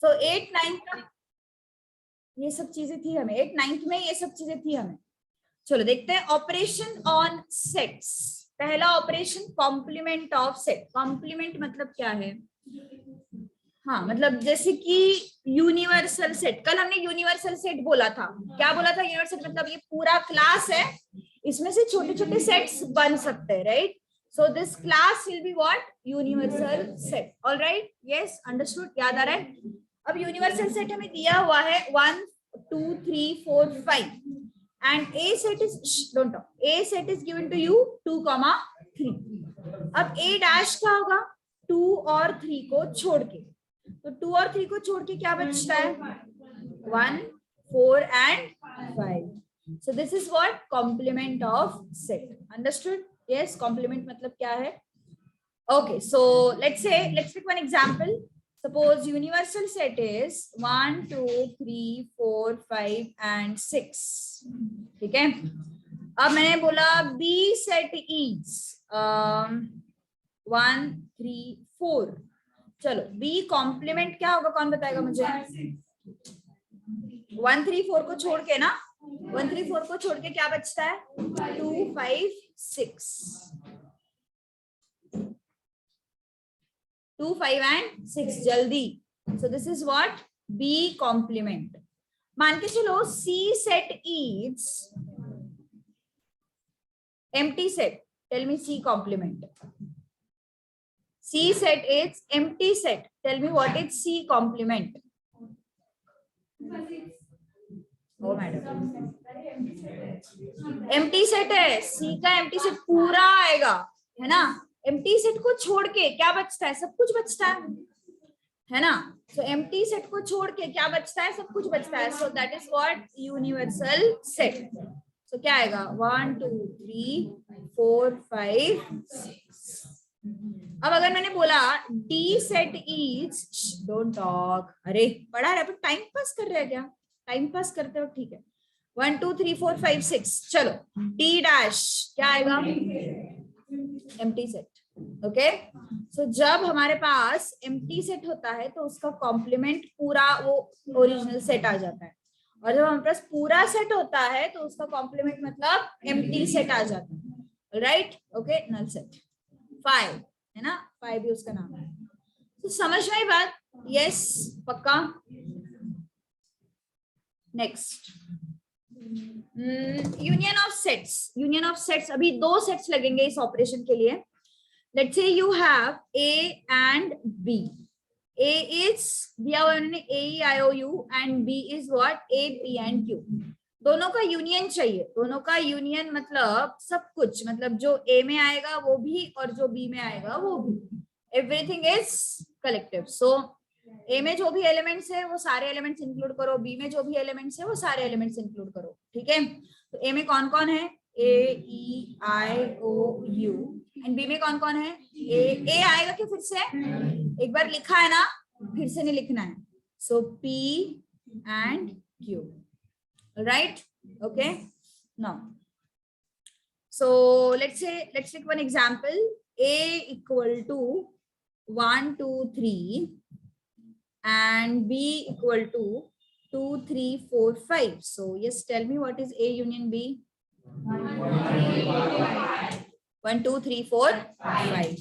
सो 8 9 ये सब चीजें थी हमें, 8 9 में ये सब चीजें थी हमें। चलो देखते हैं ऑपरेशन ऑन सेट्स। पहला operation complement of set. Complement मतलब क्या है? हाँ मतलब जैसे कि यूनिवर्सल सेट, कल हमने यूनिवर्सल सेट बोला था। क्या बोला था? यूनिवर्सल मतलब ये पूरा क्लास है, इसमें से छोटे छोटे सेट्स बन सकते हैं, right? So this class will be what? Universal set. Alright, yes, understood, याद आ रहा है? अब यूनिवर्सल सेट हमें दिया हुआ है 1 2 3 4 5 and A set is don't talk. A set is given to you 2, 3. अब A dash क्या होगा? 2 और 3 को छोड़ के, तो 2 और 3 को छोड़ के क्या बचता है? 1 4 and 5. So this is what complement of set. Understood? Yes, complement मतलब क्या है? Okay, so let's take one example. Suppose universal set is 1 2 3 4 5 and 6. ठीक है? अब मैंने बोला B set is 1 3 4. चलो B कॉम्प्लीमेंट क्या होगा? कौन बताएगा मुझे? 1 3 4 को छोड़ के ना, 1 3 4 को छोड़ के क्या बचता है? 2 5 6. 2 5 and 6 जल्दी. So this is what B complement. मान के चलो C set is empty set. Tell me C complement. C set is empty set. Tell me what is C complement. Oh madam, empty set है, C का empty set पूरा आएगा, है ना? empty set को छोड़ के क्या बचता है? सब कुछ बचता है ना? So empty set को छोड़ के क्या बचता है? सब कुछ बचता है. So that is what universal set. So क्या आएगा? 1 2 3 4 5 6. अब अगर मैंने बोला D set is, don't talk, अरे पढ़ा रहा है पर टाइम पास कर रहे हैं क्या? टाइम पास करते हो, ठीक है. 1 2 3 4 5 6. चलो D dash क्या आएगा? empty set. ओके, सो जब हमारे पास एम्प्टी सेट होता है तो उसका कॉम्प्लीमेंट पूरा वो ओरिजिनल सेट आ जाता है, और जब हमारे पास पूरा सेट होता है तो उसका कॉम्प्लीमेंट मतलब एम्प्टी सेट आ जाता है, राइट? ओके, नल सेट 5 है ना, 5 भी उसका नाम है. तो समझ में आई बात? यस, पक्का. Next union of sets. Union of sets, अभी 2 सेट्स लगेंगे इस ऑपरेशन के लिए. Let's say you have A and B. A is दिया हुआ उन्होंने A E I O U and B is what? A P and Q. दोनों का यूनियन चाहिए. दोनों का यूनियन मतलब सब कुछ, मतलब जो A में आएगा वो भी और जो B में आएगा वो भी. Everything is collective. So A में जो भी एलिमेंट्स है वो सारे एलिमेंट्स इंक्लूड करो, B में जो भी एलिमेंट्स है वो सारे एलिमेंट्स इंक्लूड करो. ठीक है? तो A में कौन कौन है? A E I O U. And B में कौन कौन है? ए आएगा कि फिर से? एक बार लिखा है ना, फिर से नहीं लिखना है. So P and Q, right? Okay, now so let's take one example. A equal to 1 2 3 and B equal to 2 3 4 5. So yes, tell me what is A union B? 1 2 3 4 5.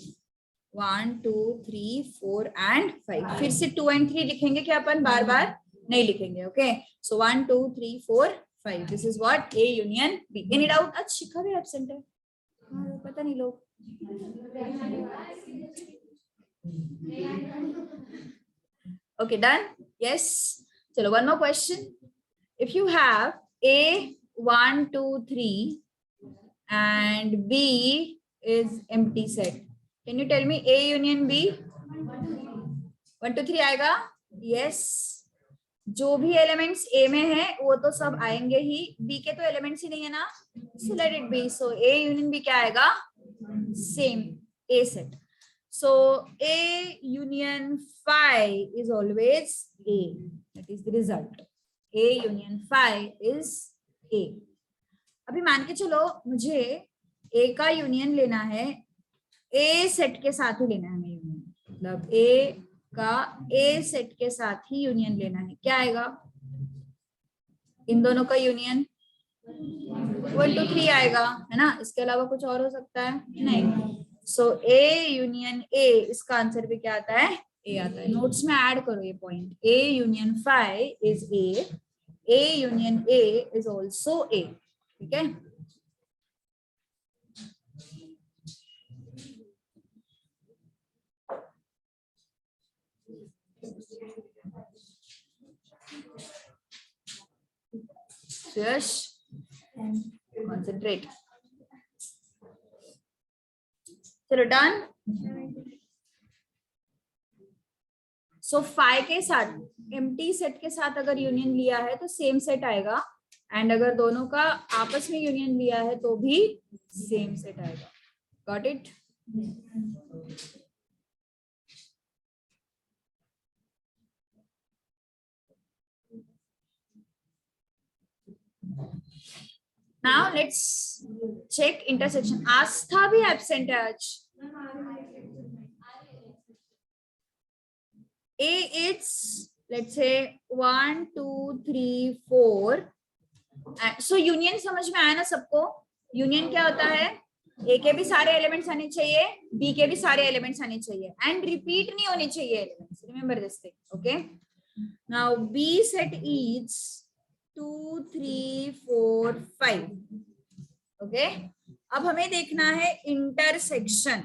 1 2 3 4 and 5. फिर से 2 and 3 लिखेंगे क्या अपन? बार बार नहीं लिखेंगे. Okay, so 1 2 3 4 5. This is what A union B. Any doubt? आज शिखा भी absent है. हाँ, पता नहीं लोग. Okay, done. यस, चलो one more question. If you have A 1 2 3 and B is empty set. Can you tell me A union B? 1 2 3 आएगा? Yes. जो भी एलिमेंट्स A में है वो तो सब आएंगे ही. B के तो एलिमेंट्स ही नहीं है ना, so let it be. So A union B क्या आएगा? Same, A set. So A union phi is always A. That is the result. A union phi is A. अभी मान के चलो मुझे ए का यूनियन लेना है, ए सेट के साथ ही लेना है हमें यूनियन. मतलब ए का ए सेट के साथ ही यूनियन लेना है, क्या आएगा? इन दोनों का यूनियन 1 2 3 आएगा, है ना? इसके अलावा कुछ और हो सकता है? नहीं। सो ए यूनियन ए, इसका आंसर भी क्या आता है? ए आता है। नोट्स में ऐड करो ये point, A union 5 is A union A is also ए, ठीक है? यश कॉन्सेंट्रेट। चलो डन। सो 5 के साथ, एम्प्टी सेट के साथ अगर यूनियन लिया है तो सेम सेट आएगा, एंड अगर दोनों का आपस में यूनियन लिया है तो भी सेम सेट आएगा। Got it? Now let's check intersection. आस्था भी एब्सेंट है आज। A is, let's say 1 2 3 4. So union समझ में आया ना सबको? यूनियन क्या होता है? ए के भी सारे एलिमेंट्स आने चाहिए, बी के भी सारे एलिमेंट्स आने चाहिए, एंड रिपीट नहीं होने चाहिए elements. Remember this thing, okay? Now B set is 2 3 4 5, okay? अब हमें देखना है इंटरसेक्शन।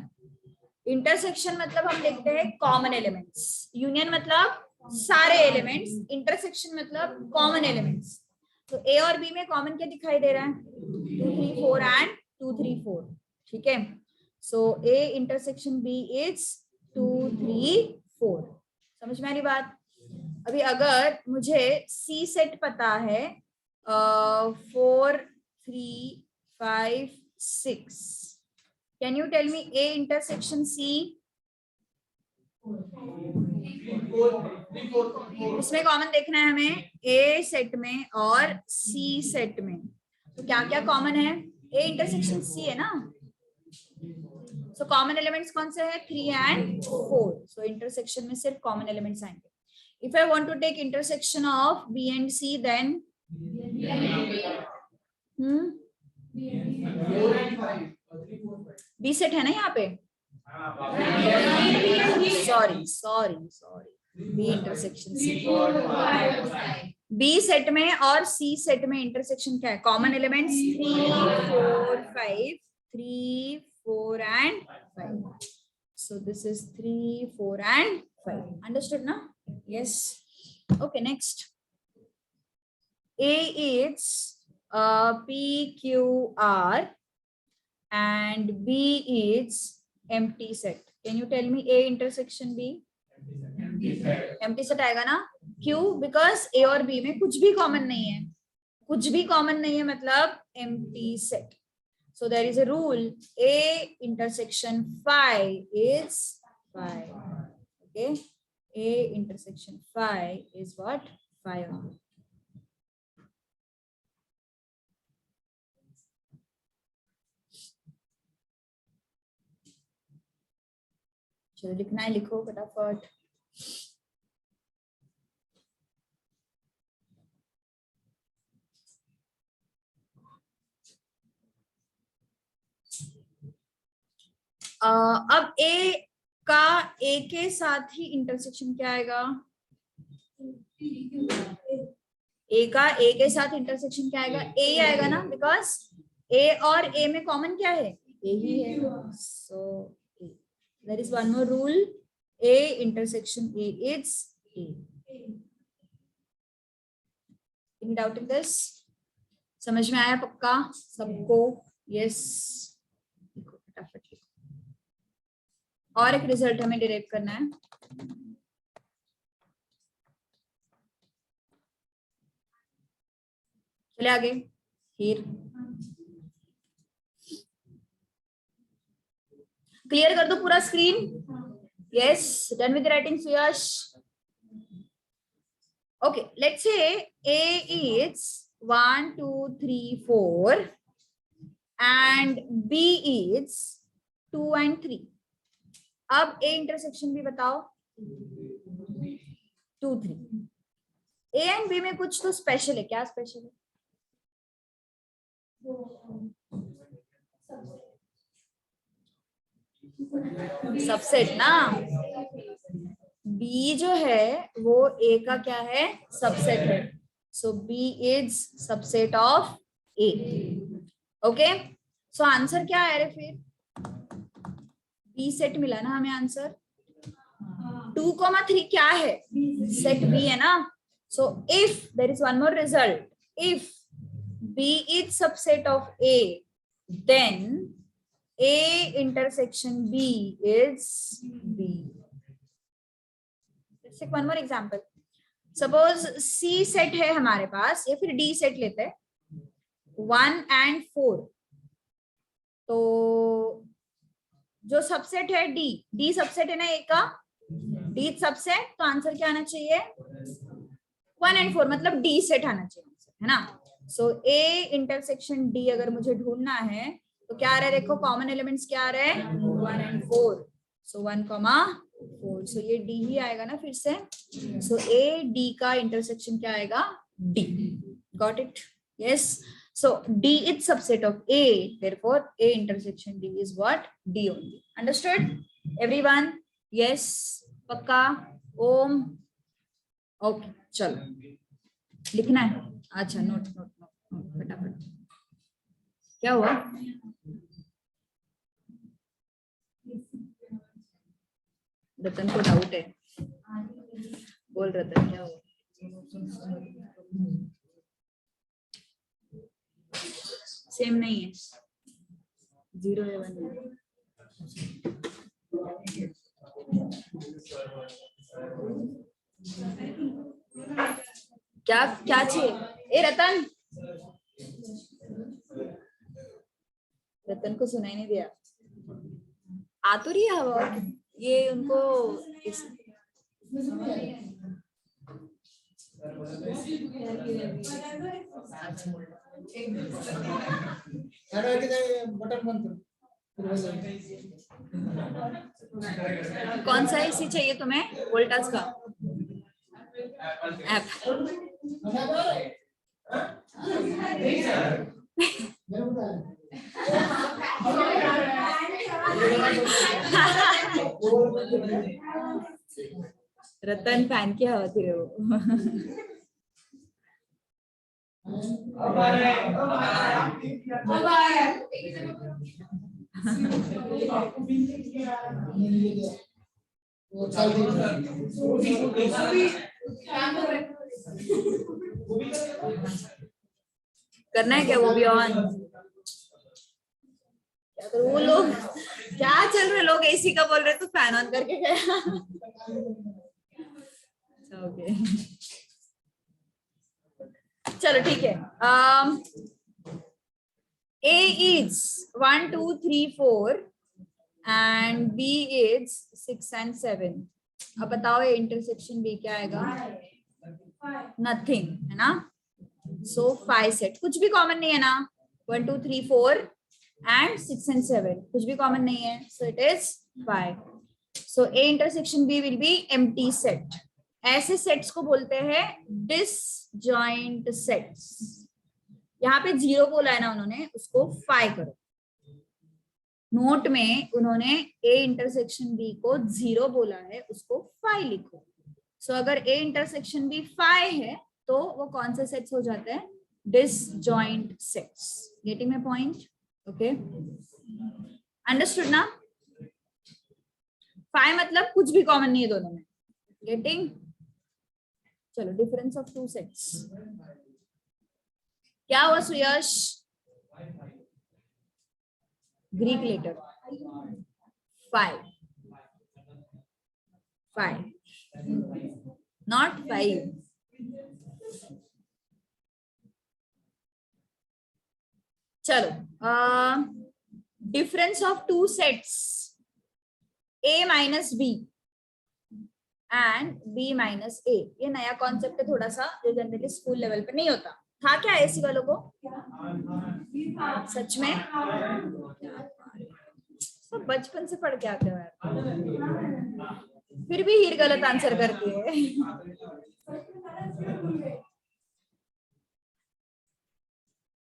इंटरसेक्शन मतलब हम देखते हैं कॉमन एलिमेंट्स। यूनियन मतलब सारे एलिमेंट्स, इंटरसेक्शन मतलब कॉमन एलिमेंट्स। तो ए और बी में कॉमन क्या दिखाई दे रहा है? 2 3 4 एंड 2 3 4, ठीक है? So A intersection B is 2 3 4। समझ में आ रही बात? अभी अगर मुझे सी सेट पता है 4 3 5 6, can you tell me A intersection C? इसमें कॉमन देखना है हमें A सेट में और C सेट में। तो क्या क्या कॉमन है? A इंटरसेक्शन C है ना? सो कॉमन एलिमेंट्स कौन से हैं? 3 एंड 4। सो इंटरसेक्शन में सिर्फ कॉमन एलिमेंट्स आएंगे। If I want to take intersection of B and C, then B set है ना यहाँ पे? Sorry B intersection C. B set में और सी सेट में इंटरसेक्शन क्या है? Common elements 3 4 5, 3 4 and 5। So this is 3 4 and 5। Understood ना? Yes. Okay, next. A is PQR and B is empty set. Can you tell me A intersection B? empty set आएगा ना? क्यों? Because A और B में कुछ भी common नहीं है। कुछ भी कॉमन नहीं है मतलब empty set. So there is a rule, A intersection phi is phi. Okay, A intersection phi is what? Phi only. चलो लिखना है, लिखो फटाफट। अब ए का ए के साथ ही इंटरसेक्शन क्या आएगा? ए का ए के साथ इंटरसेक्शन क्या आएगा? ए आएगा ना, बिकॉज ए और ए में कॉमन क्या है? ए ही है। So there is one more rule, A intersection A is A. Any doubt in this? समझ में आया पक्का सबको? यस, लिखो फटाफट लिखो। और एक रिजल्ट हमें डिराइव करना है। चले आगे। फिर क्लियर कर दो पूरा screen. Yes, done with writing Suyash? Okay, let's say A is 1 2 3 4 and B is 2 and 3. अब A इंटरसेक्शन भी बताओ। 2 3। ए एंड बी में कुछ तो स्पेशल है, क्या स्पेशल है? सबसेट ना, बी जो है वो ए का क्या है? सबसेट है। So B is subset of A. Okay, so answer क्या है रे फिर? बी सेट मिला ना हमें आंसर। 2,3 क्या है? सेट बी है ना। So if there is one more result, if B is subset of A, then A intersection B is B. Let's take one more example. Suppose C set है हमारे पास, या फिर D set लेते हैं, 1 and 4। तो जो सबसेट है D subset है ना A का, D सबसेट, तो आंसर क्या आना चाहिए? 1 and 4, मतलब D सेट आना चाहिए, है ना। सो A इंटरसेक्शन D अगर मुझे ढूंढना है तो क्या आ रहा है? देखो कॉमन एलिमेंट्स क्या आ रहा है? 1 and 4। सो 1, 4। सो ये D ही आएगा ना फिर से। सो A D का इंटरसेक्शन क्या आएगा? D। Got it? Yes. So D is subset of A, therefore A intersection D is what? D only. Understood? Everyone? Yes? पक्का? ओम? ओके, चलो लिखना है। अच्छा, नोट नोट नोट फटाफट। क्या हुआ? रतन को डाउट है, बोल रतन क्या हुआ? सेम नहीं है, 0 है 1 है। क्या क्या चाहिए? ए रतन, रतन को सुनाई नहीं दिया। आ तो रही है हवा, ये उनको इस... कौन सा एसी चाहिए तुम्हें? वोल्टास का ऐप? रतन फैन की हवा थी वो। करना है क्या वो भी ऑन? क्या करूं? वो लोग क्या चल रहे, लोग एसी का बोल रहे तो फैन ऑन करके गया। ओके, चलो ठीक है। A is 1 2 3 4 and B is 6 and 7। अब बताओ ये इंटरसेक्शन B क्या आएगा? नथिंग, है ना। सो 5 सेट, कुछ भी कॉमन नहीं है ना। 1 2 3 4 and 6 and 7, कुछ भी कॉमन नहीं है। सो it is 5। So A intersection B will be empty set. ऐसे सेट्स को बोलते हैं डिसजॉइंट सेट्स। यहाँ पे 0 बोला है ना उन्होंने, उसको 5 करो। नोट में उन्होंने A इंटरसेक्शन B को 0 बोला है, उसको 5 लिखो। सो अगर A इंटरसेक्शन B 5 है तो वो कौन से सेट्स हो जाते हैं? Disjoint sets. Getting my point? Okay, understood ना। 5 मतलब कुछ भी कॉमन नहीं है दोनों में। गेटिंग? चलो, डिफरेंस ऑफ 2 सेट्स क्या हुआ सुयश? Greek letter 5 not 5। चलो, difference of 2 sets A minus B and B minus A। ये नया कॉन्सेप्ट है थोड़ा सा, जो जनरली स्कूल लेवल पे नहीं होता। था क्या ऐसी वालों को? सच में सब बचपन से पढ़ के आते हो यार। फिर भी हीर गलत आंसर करती है।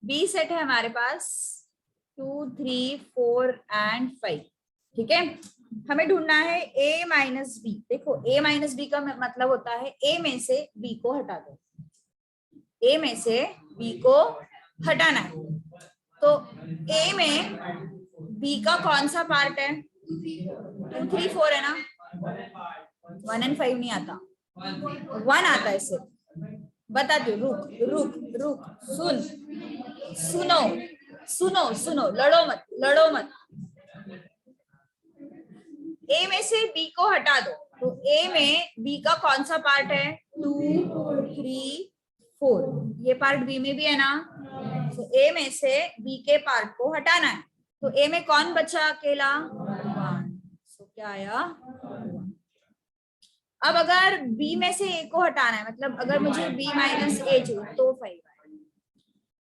बी सेट है हमारे पास 2, 3, 4 एंड 5। ठीक है, हमें ढूंढना है a माइनस बी। देखो a माइनस बी का मतलब होता है a में से b को हटा दो, a में से b को हटाना है। तो a में b का कौन सा पार्ट है? 2, 3, 4 है ना, 1 एंड 5 नहीं आता, 1 आता है सिर्फ। बताती हूँ, रुक रुक रुक, सुन, सुनो सुनो सुनो, लड़ो मत लड़ो मत। a में से b को हटा दो, तो a में b का कौन सा पार्ट है? 2, 3, 4। ये पार्ट b में भी है ना, तो a में से b के पार्ट को हटाना है। तो a में कौन बचा अकेला? 1। तो क्या आया? 1। अब अगर b में से a को हटाना है, मतलब अगर मुझे b माइनस a चाहिए तो 5 आएगा।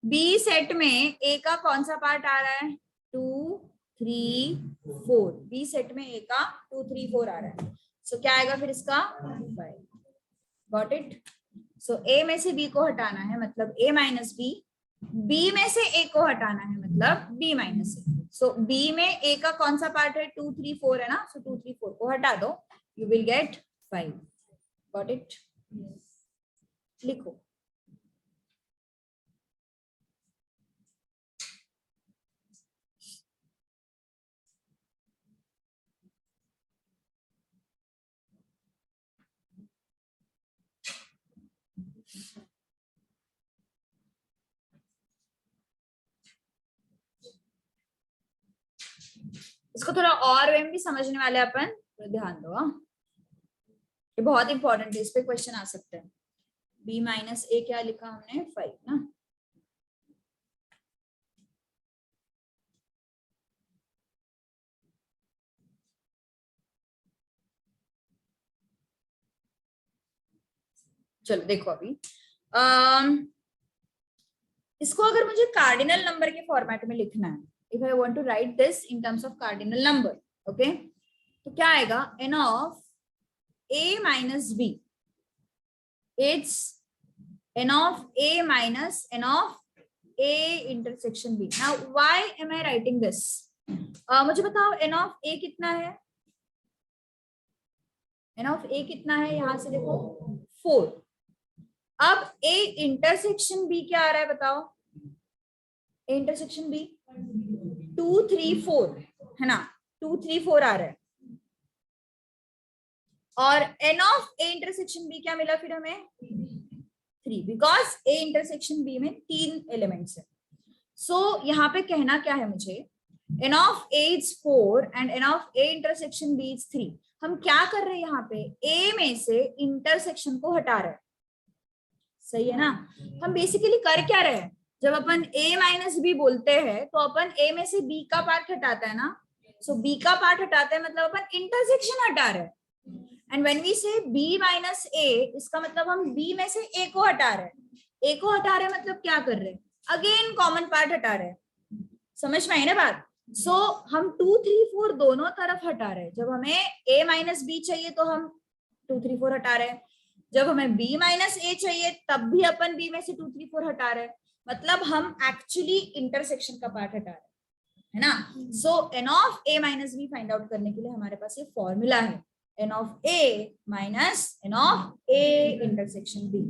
b सेट में a का कौन सा पार्ट आ रहा है? 2, 3, 4। बी सेट में a का 2, 3, 4 आ रहा है। सो क्या आएगा फिर इसका? 5। Got it? सो a में से b को हटाना है मतलब a माइनस b, b में से a को हटाना है मतलब b minus a। So b में a का कौन सा पार्ट है? 2, 3, 4 है ना, सो 2, 3, 4 को हटा दो, you will get 5। Got it? लिखो। इसको थोड़ा और वे भी समझने वाले अपन, तो ध्यान दो। ये बहुत इंपॉर्टेंट है, इस पे क्वेश्चन आ सकते हैं। b माइनस ए क्या लिखा हमने? 5 ना। चलो देखो अभी इसको अगर मुझे कार्डिनल नंबर के फॉर्मेट में लिखना है, if I want to write this in terms of cardinal number, okay, तो क्या आएगा? n of a minus b, it's n of a minus n of a intersection b। Now why am I writing this? मुझे बताओ n of a कितना है? n of a कितना है? यहां से देखो 4। अब a इंटरसेक्शन b क्या आ रहा है बताओ? a इंटरसेक्शन b 2, 3, 4 है ना, 2, 3, 4 आ रहा है। और n of a intersection b क्या मिला फिर हमें? 3, बिकॉज a इंटरसेक्शन b में 3 एलिमेंट्स है। सो यहाँ पे कहना क्या है मुझे? n of a is 4 and n of a intersection b is 3। हम क्या कर रहे हैं यहाँ पे? a में से इंटरसेक्शन को हटा रहे हैं, सही है ना। हम बेसिकली कर क्या रहे हैं? जब अपन a माइनस बी बोलते हैं तो अपन a में से b का पार्ट हटाता है ना, सो b का पार्ट हटाते हैं मतलब अपन इंटरसेक्शन हटा रहे हैं। एंड व्हेन वी से b माइनस a, इसका मतलब हम b में से a को हटा रहे हैं। a को हटा रहे हैं मतलब क्या कर रहे हैं? अगेन कॉमन पार्ट हटा रहे हैं। समझ में आई ना बात? सो हम 2, 3, 4 दोनों तरफ हटा रहे हैं। जब हमें a माइनस बी चाहिए तो हम 2, 3, 4 हटा रहे हैं, जब हमें b माइनस ए चाहिए तब भी अपन b में से 2, 3, 4 हटा रहे हैं। मतलब हम एक्चुअली इंटरसेक्शन का पार्ट हटा रहे हैं, है ना। So n of a minus B find out करने के लिए हमारे पास ये फॉर्मूला है, n of a minus n of a intersection b।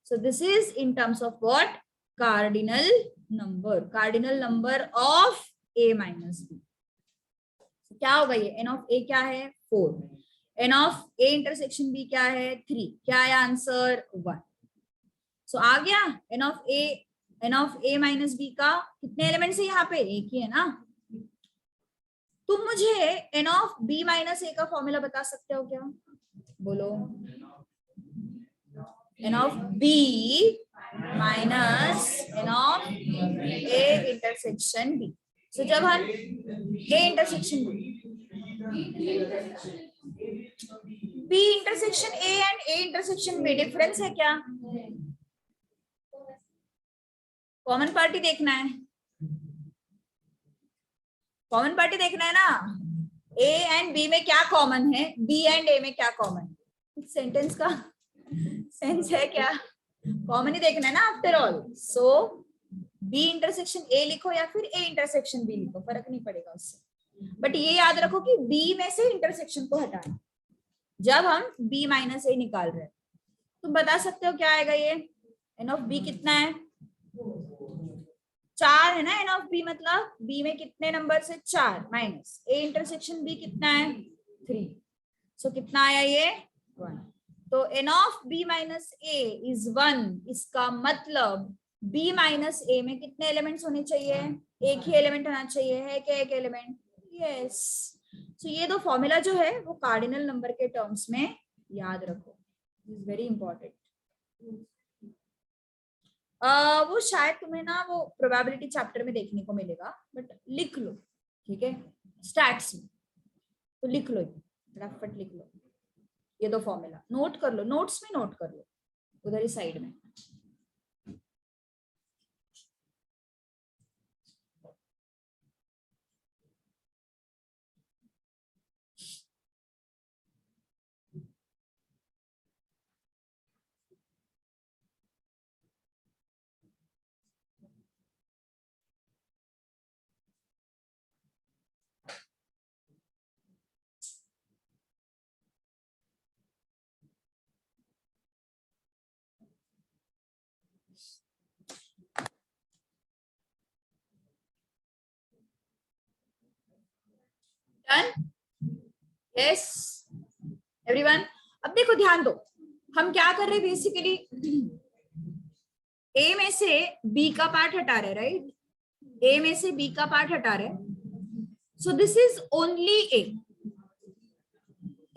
So this is in terms of what? Cardinal number, cardinal number of a minus b। क्या होगा ये? n ऑफ a क्या है? 4। n of a intersection b क्या है? 3। क्या आया answer? 1। सो आ गया n of a minus b का कितने एलिमेंट्स है यहाँ पे? एक ही है ना। तुम मुझे n of b minus a का फॉर्मूला बता सकते हो क्या? बोलो। n of b minus n of a intersection b। सो जब हम a intersection b intersection a and a intersection b difference है क्या? कॉमन पार्टी देखना है, कॉमन पार्टी देखना है ना। ए एंड बी में क्या कॉमन है, बी एंड ए में क्या कॉमन है, सेंटेंस का सेंस है क्या, कॉमन ही देखना है ना after all. So B intersection A लिखो या फिर ए इंटरसेक्शन बी लिखो, फर्क नहीं पड़ेगा उससे, बट ये याद रखो कि बी में से इंटरसेक्शन को हटाना जब हम बी माइनस ए निकाल रहे हैं। तुम बता सकते हो क्या आएगा, ये एन ऑफ बी कितना है, 4 है ना, एन ऑफ बी मतलब बी में कितने नंबर से 4 माइनस ए इंटरसेक्शन बी कितना है 3, सो कितना आया ये 1। तो N of B minus A is 1, इसका मतलब बी माइनस ए में कितने एलिमेंट्स होने चाहिए, एक ही एलिमेंट होना चाहिए, है क्या एक एलिमेंट, यस। सो ये दो फॉर्मूला जो है वो कार्डिनल नंबर के टर्म्स में याद रखो, इज वेरी इंपॉर्टेंट। वो शायद तुम्हें ना वो प्रोबेबिलिटी चैप्टर में देखने को मिलेगा, बट लिख लो, ठीक है, स्टैट्स में तो लिख लो, फटाफट लिख लो ये दो फॉर्मूला, नोट कर लो, नोट्स में नोट कर लो उधर ही साइड में। Done, yes everyone. अब देखो ध्यान दो, हम क्या कर रहे हैं बेसिकली, ए में से बी का पार्ट हटा रहे, राइट, ए में से बी का पार्ट हटा रहे, सो दिस इज ओनली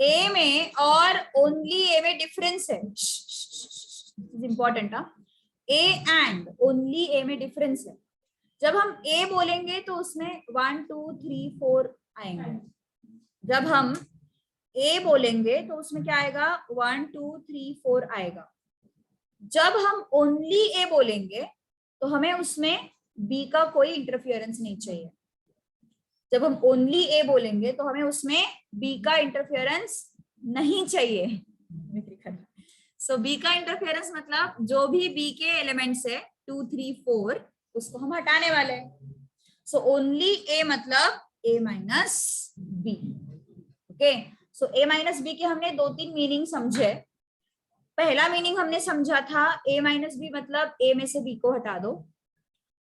ए में और ओनली ए में डिफरेंस है, इंपॉर्टेंट, ए एंड ओनली ए में डिफरेंस है। जब हम ए बोलेंगे तो उसमें 1 2 3 4 आएंगे, जब हम ए बोलेंगे तो उसमें क्या आएगा 1 2 3 4 आएगा। जब हम ओनली ए बोलेंगे तो हमें उसमें बी का कोई इंटरफियरेंस नहीं चाहिए, जब हम ओनली ए बोलेंगे तो हमें उसमें बी का इंटरफियरेंस नहीं चाहिए। सो बी का इंटरफियरेंस मतलब जो भी बी के एलिमेंट्स है 2 3 4 उसको हम हटाने वाले हैं। सो ओनली ए मतलब ए माइनस बी, ओके। सो ए माइनस बी के हमने 2-3 मीनिंग समझे। पहला मीनिंग हमने समझा था ए माइनस बी मतलब ए में से बी को हटा दो।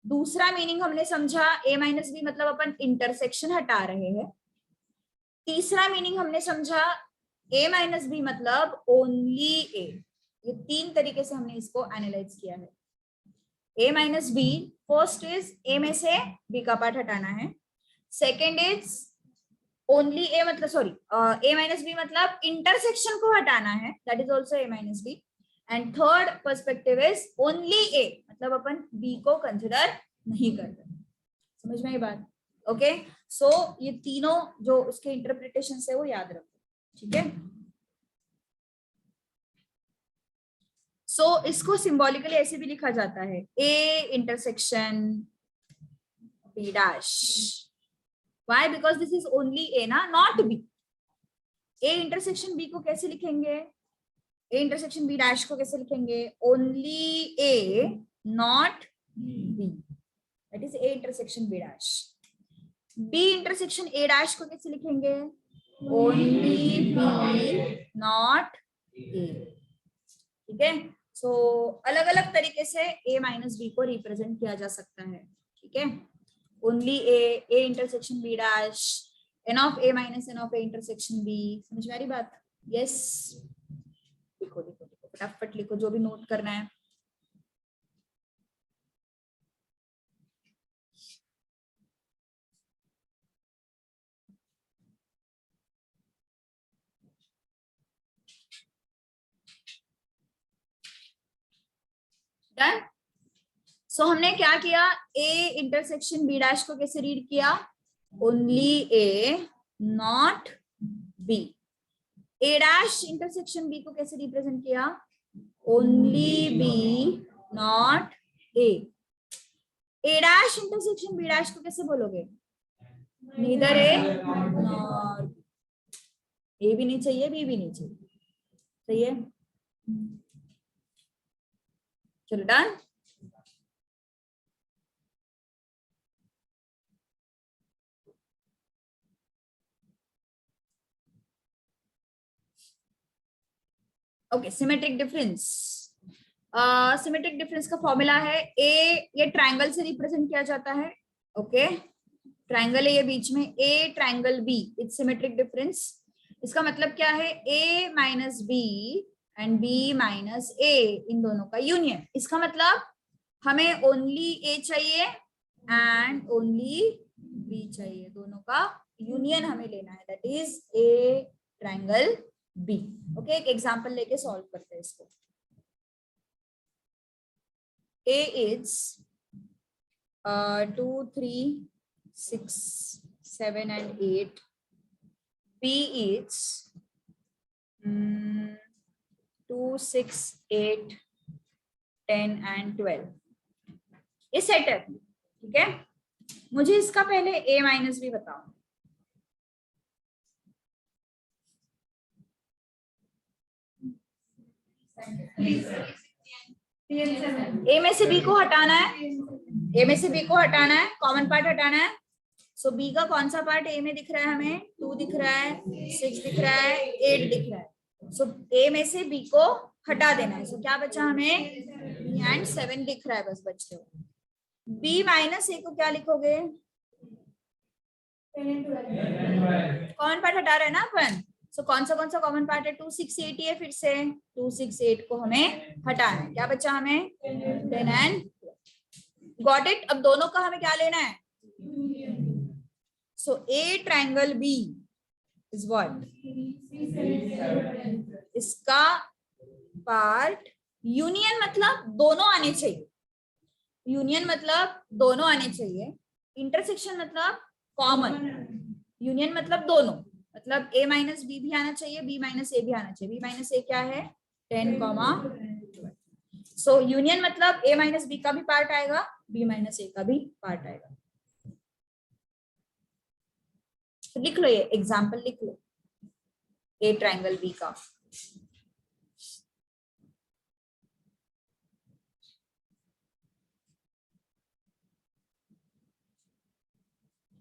दूसरा मीनिंग हमने समझा ए माइनस बी मतलब अपन इंटरसेक्शन हटा रहे हैं। तीसरा मीनिंग हमने समझा ए माइनस बी मतलब ओनली ए। ये 3 तरीके से हमने इसको एनालाइज किया है। A minus B, first is A में से बी का पार्ट हटाना है, सेकेंड इज ओनली ए मतलब सॉरी ए माइनस बी मतलब इंटरसेक्शन को हटाना है, that is also A minus B, and third perspective is only A मतलब अपन बी को कंसिडर नहीं करते। समझ में ये बात, ओके। सो ये तीनों जो उसके इंटरप्रिटेशन है वो याद रखो, ठीक है। सो इसको सिंबॉलिकली ऐसे भी लिखा जाता है A intersection B dash. Why? Because this is only A ना, not B. A intersection B को कैसे लिखेंगे, A intersection B dash को कैसे लिखेंगे, only A not B, that is A intersection B dash. B intersection A dash को कैसे लिखेंगे, only B not A, ठीक है। सो अलग अलग तरीके से A माइनस B को रिप्रेजेंट किया जा सकता है, ठीक है। Only A, A intersection B dash, N of A minus N of A intersection B. समझ में आ रही बात, यस। लिखो लिखो लिखो फटाफट लिखो जो भी नोट करना है। डन। सो हमने क्या किया, ए इंटरसेक्शन बी डैश को कैसे रीड किया, only A not B. A dash intersection B को कैसे रिप्रेजेंट किया, only B not A. A dash intersection B dash को कैसे बोलोगे, नीदर ए नॉर ए भी नहीं चाहिए, बी भी नहीं चाहिए, सही है। चलो done. Okay, symmetric difference. Symmetric difference का फॉर्मूला है ए, ये ट्रायंगल से रिप्रेजेंट किया जाता है। ओके, ट्रायंगल है ये बीच में, A triangle B, it's symmetric difference. इसका मतलब क्या है, A minus B and B minus A, इन दोनों का यूनियन। इसका मतलब हमें ओनली ए चाहिए एंड ओनली बी चाहिए, दोनों का यूनियन हमें लेना है, that is A triangle B. Okay, एक एग्जांपल लेके सॉल्व करते हैं इसको। A is 2, 3, 6, 7 and 8. B is 2, 6, 8, 10 and 12. ये सेट है, ठीक है। मुझे इसका पहले A माइनस बी बताओ। ए में से बी को हटाना है, ए में से बी को हटाना है, कॉमन पार्ट हटाना है। सो बी का कौन सा पार्ट ए में दिख रहा है, हमें 2 दिख रहा है, 6 दिख रहा है, 8 दिख रहा है। सो ए में से बी को हटा देना है। सो क्या बचा हमें, बी एंड 7 दिख रहा है, बस बचते हो। बी माइनस ए को क्या लिखोगे, कॉमन पार्ट हटा रहे हैं ना अपन। सो कौन सा कॉमन पार्ट है, 2, 6, 8 ही है, फिर से 2, 6, 8 को हमें हटाना है। क्या बचा हमें, 10 एंड गॉट इट। अब दोनों का हमें क्या लेना है, so A triangle B is what, इसका पार्ट यूनियन मतलब दोनों आने चाहिए, यूनियन मतलब दोनों आने चाहिए, इंटरसेक्शन मतलब कॉमन, यूनियन मतलब दोनों, मतलब ए माइनस बी भी आना चाहिए, बी माइनस ए भी आना चाहिए। बी माइनस ए क्या है, 10, 12। सो यूनियन मतलब ए माइनस बी का भी पार्ट आएगा, बी माइनस ए का भी पार्ट आएगा। तो लिख लो, ये एग्जाम्पल लिख लो ए ट्रायंगल बी का।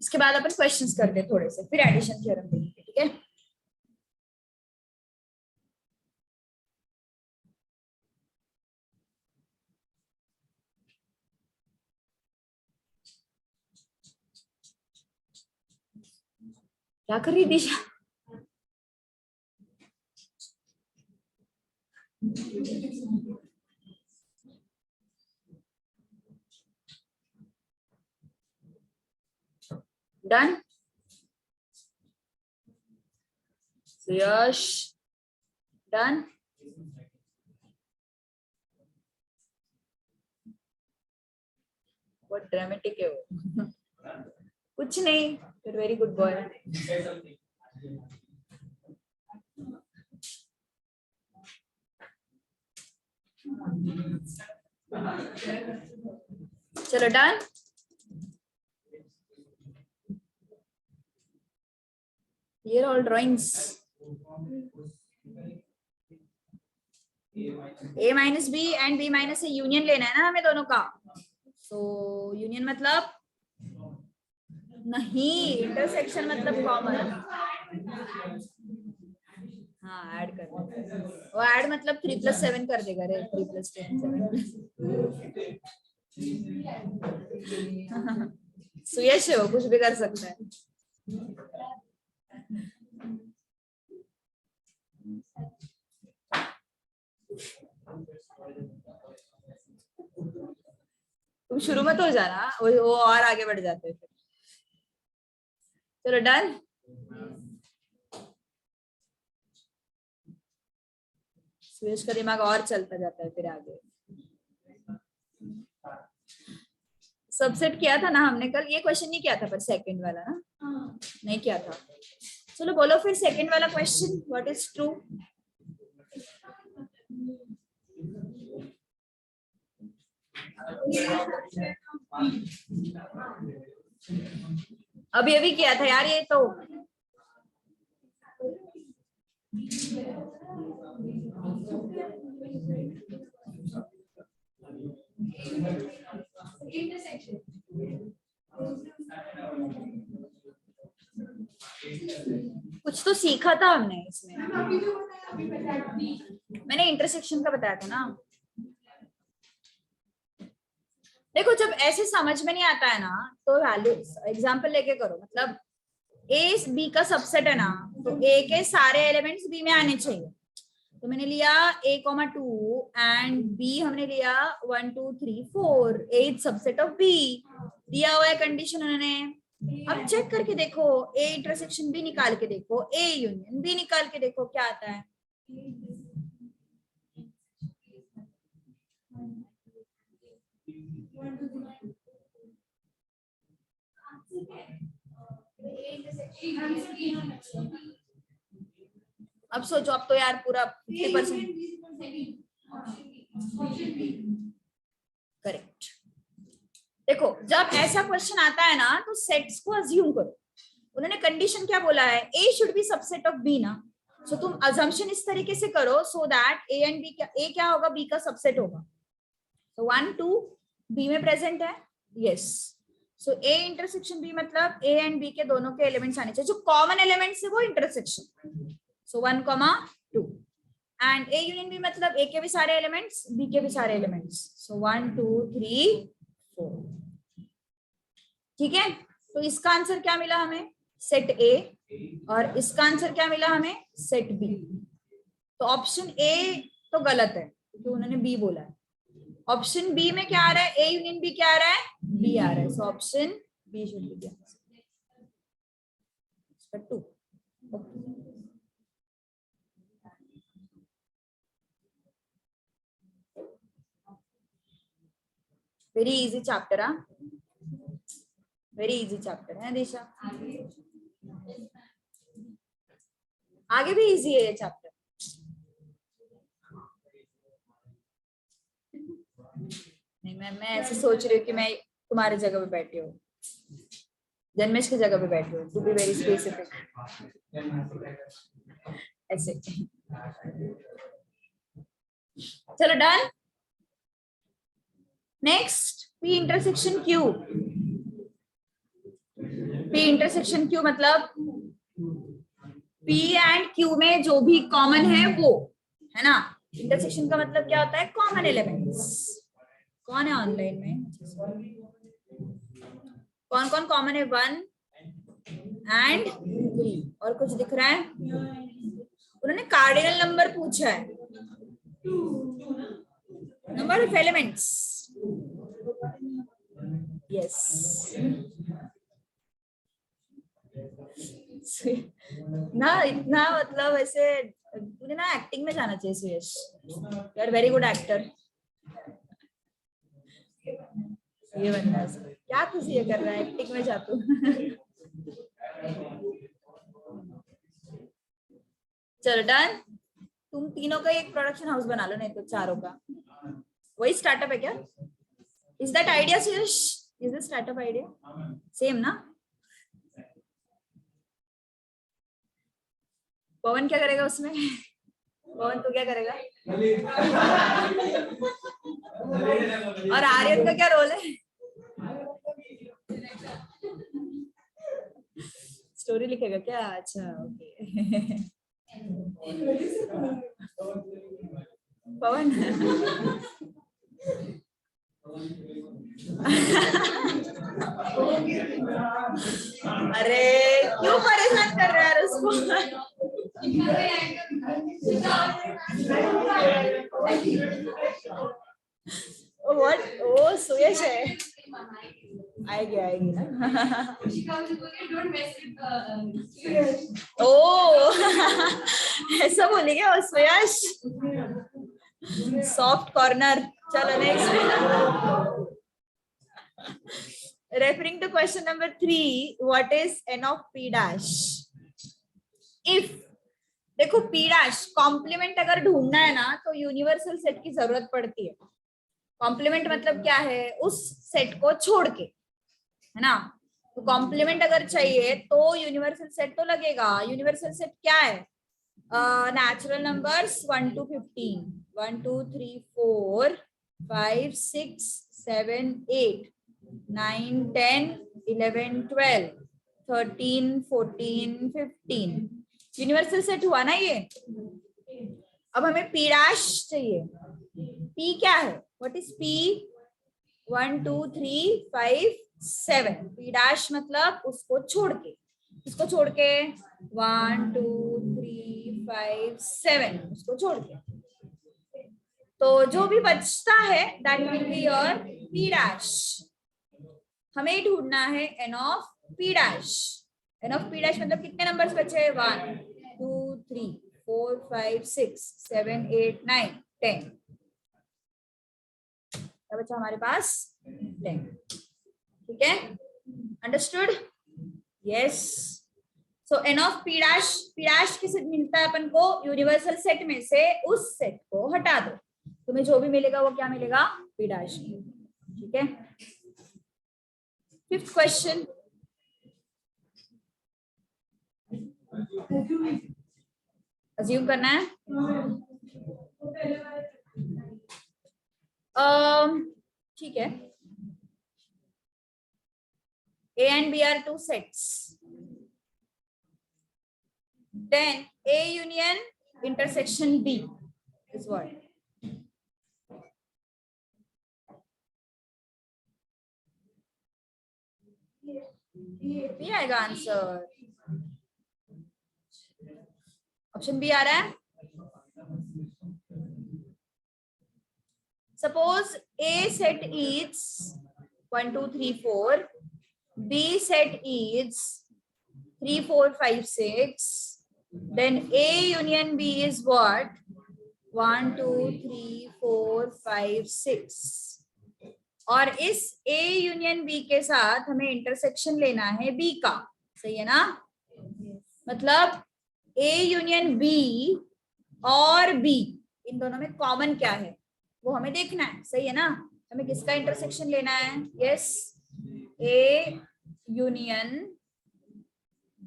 इसके बाद अपन क्वेश्चंस करते हैं थोड़े से, फिर एडिशन थ्योरम देखेंगे, ठीक है। क्या कर रही दिशा, डन। यश डन। बहुत ड्रामेटिक है वो। कुछ नहीं, फिर वेरी गुड बॉय। चलो done. Here all drawings. A minus B and B minus A union लेना है ना हमें दोनों का। सो यूनियन मतलब नहीं, इंटरसेक्शन मतलब कॉमन। हाँ ऐड कर, वो ऐड मतलब 3+7 कर देगा रे, 3+10 7। सुयश है वो, कुछ भी कर सकता है। तुम शुरू मत हो जाना, वो और आगे बढ़ जाते हैं फिर। चलो डन। सुयश का दिमाग और चलता जाता है फिर आगे। सबसेट किया था ना हमने कल, ये क्वेश्चन नहीं किया था पर सेकंड वाला ना, नहीं किया था। चलो बोलो फिर सेकंड वाला क्वेश्चन, व्हाट इज ट्रू। अभी अभी किया था यार ये तो। कुछ तो सीखा था हमने इसमें, मैंने इंटरसेक्शन का बताया था ना। देखो जब ऐसे समझ में नहीं आता है ना तो वैल्यू एग्जांपल लेके करो, मतलब ए बी का सबसेट है ना, तो ए के सारे एलिमेंट्स बी में आने चाहिए। तो मैंने लिया a,2 एंड b हमने लिया 1 2 3 4, a is subset of b, दिया हुआ है कंडीशन उन्होंने। अब चेक करके देखो, a इंटरसेक्शन b निकाल के देखो, a यूनियन b निकाल के देखो क्या आता है। अब सोचो, अब तो यार पूरा 50% करेक्ट। देखो जब ऐसा क्वेश्चन आता है ना तो सेट्स को अज्यूम करो। उन्होंने कंडीशन क्या बोला है, A should be subset of B ना, सो तुम अजम्पशन इस तरीके से करो so that A and B, A क्या होगा, बी का सबसेट होगा। तो 1 2 बी में प्रेजेंट है, yes. So A intersection B मतलब ए एंड बी के दोनों के एलिमेंट्स आने चाहिए, जो कॉमन एलिमेंट्स है वो intersection. So 1 2 and A union B मतलब ए के भी सारे एलिमेंट्स, बी के भी सारे एलिमेंट्स। सो 1 2 3 4, ठीक है। तो इसका आंसर क्या मिला हमें, सेट ए, और इसका आंसर क्या मिला हमें, सेट बी। तो ऑप्शन ए तो गलत है क्योंकि उन्होंने बी बोला है। ऑप्शन बी में क्या आ रहा है, ए यूनियन बी क्या आ रहा है, बी आ रहा है। So option B should be the answer 2। Very easy chapter, हाँ, वेरी इजी चैप्टर है दिशा। आगे भी इजी है ये चैप्टर। नहीं, मैं ऐसे सोच रही हूँ कि मैं तुम्हारी जगह पे बैठी हूँ, जन्मेश की जगह पे बैठी हूँ, टू बी वेरी स्पेसिफिक ऐसे। चलो done. Next P intersection Q. P intersection Q मतलब P एंड Q में जो भी कॉमन है वो है ना। इंटरसेक्शन का मतलब क्या होता है, कॉमन एलिमेंट्स। कौन है ऑनलाइन में, कौन कौन कॉमन है, 1 एंड 3, और कुछ दिख रहा है। उन्होंने कार्डिनल नंबर पूछा है, नंबर ऑफ एलिमेंट्स, यस। ना इतना मतलब ऐसे तूने ना एक्टिंग में जाना चाहिए Suyash, you are very good actor. ये बनना क्या खुशी ये कर रहा है, एक्टिंग में जा तू। चलो डन। तुम तीनों का एक प्रोडक्शन हाउस बना लो, नहीं तो चारों का वही स्टार्टअप है क्या। Is that idea Suyash, is the startup idea same ना। पवन क्या करेगा उसमें, पवन तू क्या करेगा, और आर्यन का क्या रोल है, स्टोरी लिखेगा क्या, अच्छा ओके। पवन अरे क्यों परेशान कर रहा है उसको। व्हाट, ओ सुयश है, आएगी ना। ओ ऐसा बोले क्या सुयश, सॉफ्ट कॉर्नर। चलो next. Referring to question number 3, what is n of p dash? If देखो p dash कॉम्प्लीमेंट अगर ढूंढना है ना तो यूनिवर्सल सेट की जरूरत पड़ती है। कॉम्प्लीमेंट मतलब क्या है, उस सेट को छोड़ के, है ना। तो कॉम्प्लीमेंट अगर चाहिए तो यूनिवर्सल सेट तो लगेगा। यूनिवर्सल सेट क्या है, natural numbers 1 to 15, 1 2 3 4 5 6 7 8 9 10 11 12 13 14 15 universal set हुआ ना ये। अब हमें पी डैश चाहिए। पी क्या है? What is P? 1 2 3 5 7। P dash मतलब उसको छोड़ के, उसको छोड़ के 1 2 3 5 7 उसको छोड़ के, तो जो भी बचता है that will be your P dash. हमें ढूंढना है N of P dash. N of P dash मतलब कितने नंबर्स बचे? 1 2 3 4 5 6 7 8 9 10। क्या बचा हमारे पास? 10। ठीक है, understood? Yes. So N of P dash किसे मिलता है अपन को? यूनिवर्सल सेट में से उस सेट को हटा दो, तुम्हें जो भी मिलेगा वो क्या मिलेगा? P dash. ठीक है, फिफ्थ क्वेश्चन। अज्यूम करना है। ठीक है, A and B are two sets. Then A union intersection B is what? B आएगा आंसर। ऑप्शन बी आ रहा है। Suppose A set is 1 2 3 4, B set is 3 4 5 6, then A union B is what? 1 2 3 4 5 6। और इस A यूनियन B के साथ हमें intersection लेना है B का। सही है ना? मतलब A यूनियन B और B इन दोनों में कॉमन क्या है वो हमें देखना है। सही है ना? हमें किसका इंटरसेक्शन लेना है? Yes, A union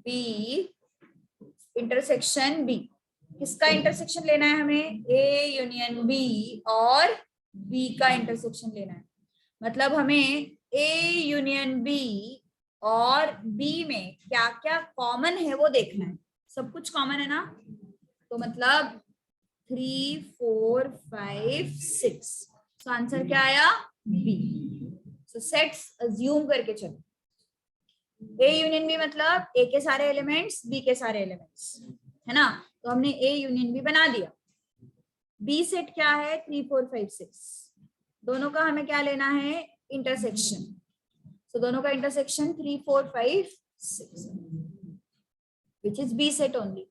B intersection B। किसका इंटरसेक्शन लेना है हमें? A यूनियन B और B का इंटरसेक्शन लेना है। मतलब हमें A यूनियन B और B में क्या क्या कॉमन है वो देखना है। सब कुछ कॉमन है ना? तो मतलब 3 4 5 6। तो आंसर क्या आया? B। सो सेट्स अज्यूम करके चलो। A यूनियन B मतलब A के सारे एलिमेंट्स B के सारे एलिमेंट्स, है ना? तो हमने A यूनियन B बना दिया। B सेट क्या है? 3 4 5 6। दोनों का हमें क्या लेना है? इंटरसेक्शन। तो दोनों का intersection 3 4 5 6 which is B set only.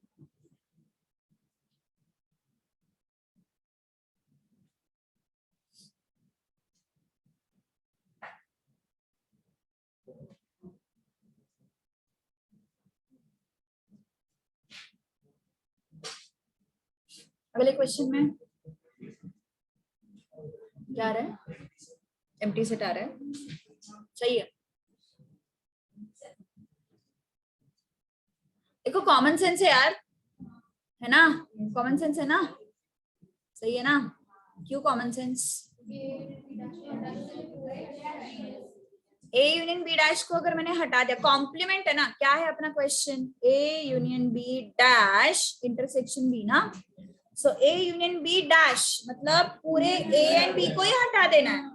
अगले क्वेश्चन में क्या आ रहा है? एम्प्टी सेट आ रहा है। सही है। देखो कॉमन सेंस है यार, है ना? कॉमन सेंस है ना? सही है ना? क्यों common sense? A union B dash को अगर मैंने हटा दिया, कॉम्प्लीमेंट है ना? क्या है अपना question? A union B dash intersection B ना? सो A यूनियन B डैश मतलब पूरे A एंड B को ही हटा देना है।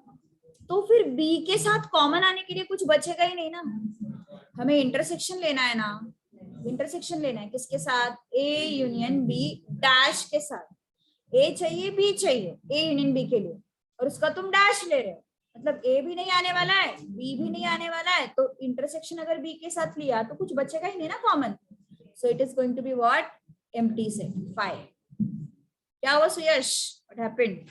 तो फिर B के साथ कॉमन आने के लिए कुछ बचेगा ही नहीं ना। हमें इंटरसेक्शन लेना है ना? इंटरसेक्शन लेना है किसके साथ? A यूनियन B डैश के साथ। A चाहिए, B चाहिए A यूनियन B के लिए, और उसका तुम डैश ले रहे हो, मतलब A भी नहीं आने वाला है, B भी नहीं आने वाला है, तो इंटरसेक्शन अगर B के साथ लिया तो कुछ बचेगा ही नहीं ना common. So it is going to be what? Empty set 5। क्या हुआ सुयश? What happened?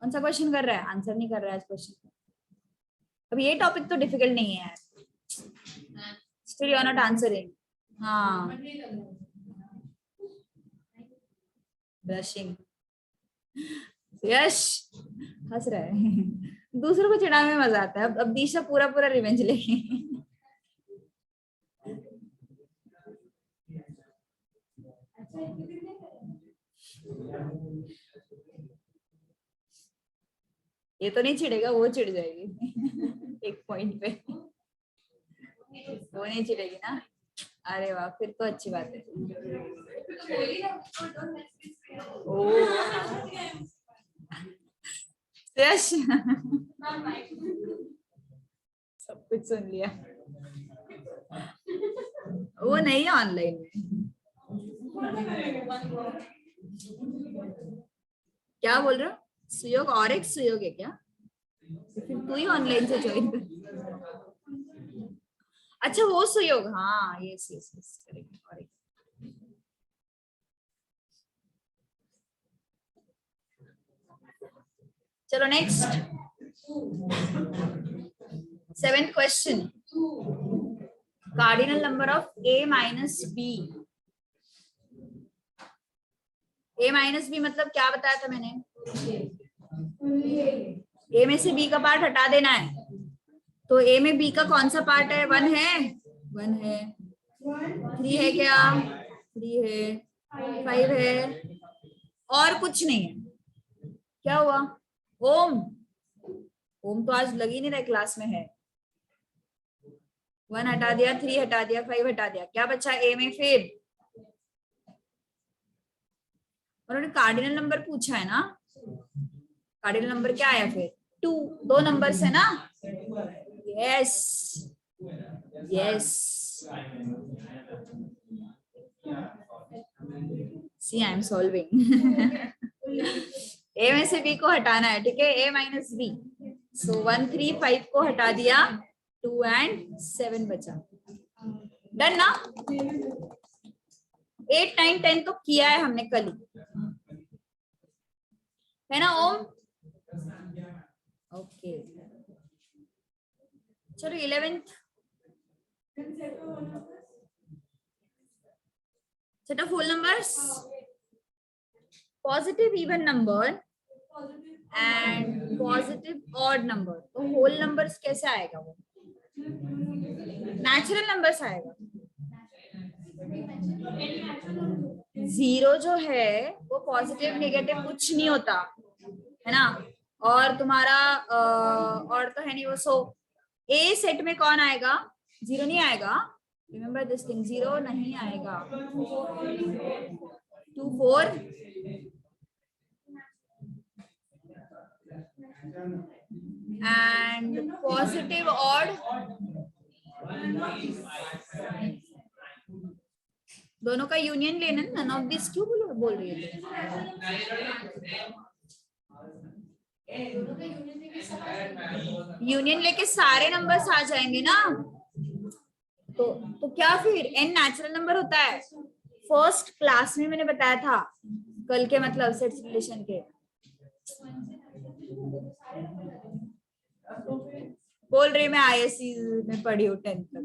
कौन सा क्वेश्चन कर रहा है? आंसर नहीं कर रहा है इस क्वेश्चन। अब ये टॉपिक तो डिफिकल्ट नहीं है यार। Still you are not answering. हाँ, ब्रशिंग। यश हंस रहा है। दूसरों को चिढ़ाने में मजा आता है। अब दिशा पूरा पूरा रिवेंज लेगी। ये तो नहीं चिढ़ेगा, वो चिढ़ जाएगी एक पॉइंट पे, वो नहीं चिढ़ेगी ना। अरे वाह, फिर तो अच्छी बात है। ओ यश, सब कुछ सुन लिया। वो नहीं है ऑनलाइन में। क्या बोल रहे हो? सुयोग और एक सुयोग है क्या? फिर तू ही ऑनलाइन से ज्वाइन कर। अच्छा वो सुयोग, हाँ यस यस यस करेक्ट। और एक चलो next 7th question. Cardinal number of a minus b। a minus b मतलब क्या बताया था मैंने? a में से b का पार्ट हटा देना है। तो a में b का कौन सा पार्ट है? 1 है, 1 है। 3 है क्या? 3 है। 5 है, और कुछ नहीं है। क्या हुआ? ओम, ओम तो आज लग ही नहीं रहा क्लास में है। 1 हटा दिया, 3 हटा दिया, 5 हटा दिया, क्या बचा ए में फिर? उन्होंने कार्डिनल नंबर पूछा है ना, कार्डिनल नंबर क्या आया फिर? 2। 2 नंबर्स है ना? Yes yes, see I am solving. A में से बी को हटाना है, ठीक है? A minus B. सो 1 3 5 को हटा दिया, 2 एंड 7 बचा। डन ना? 8 9 10 तो किया है हमने कल ही, है ना ओम? ओके चलो 11th। set of whole numbers, positive even number and positive odd number। तो whole numbers कैसे आएगा? वो नेचुरल नंबर्स आएगा। 0 जो है वो पॉजिटिव नेगेटिव कुछ नहीं होता, है ना? और तुम्हारा और तो है नहीं वो। सो ए सेट में कौन आएगा? 0 नहीं आएगा। रिमेम्बर दिस थिंग, 0 नहीं आएगा। 2 4 and positive odd दोनों का यूनियन लेना। नन ऑफ दिस क्यों बोल रही है? यूनियन लेके सारे नंबर्स आ जाएंगे ना। तो क्या फिर n नेचुरल नंबर होता है? फर्स्ट क्लास में मैंने बताया था कल के, मतलब सेट्स रिलेशन के। बोल रही मैं आईएससी में पढ़ी हूँ 10th तक।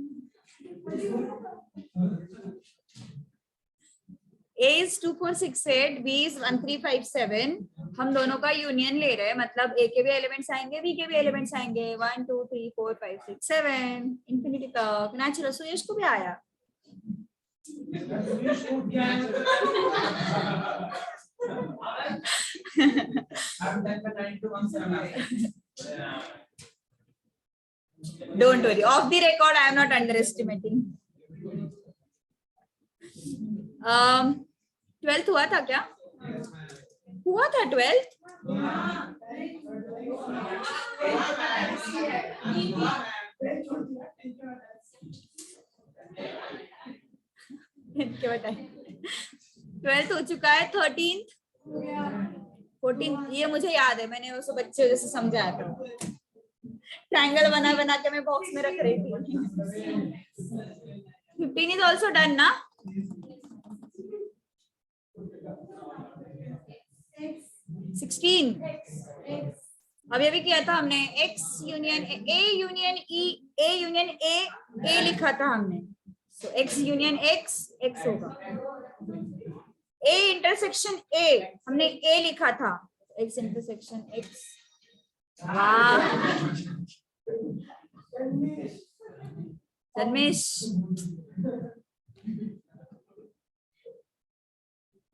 A is 2 4 6 8, B is 1 3 5 7। हम दोनों का यूनियन ले रहे हैं, मतलब A के भी एलिमेंट्स आएंगे, B के भी एलिमेंट्स आएंगे। 1 2 3 4 5 6 7 इंफिनिटी तक नेचुरल। सुयश को भी आया। Don't worry, off the record I am not underestimating। 12th हुआ था क्या? हुआ था 12th? क्या बताए? 12th हो चुका है। 13th 14th ये मुझे याद है, मैंने उसको बच्चे जैसे समझाया था। ट्रायंगल बना बना के मैं बॉक्स में रख रही थी। 15 इज ऑल्सो डन ना? 16 अभी अभी किया था हमने। X union A union E, A union A लिखा था हमने। So X यूनियन X होगा। A इंटरसेक्शन A हमने A लिखा था, X इंटरसेक्शन X। वाह धर्मेश,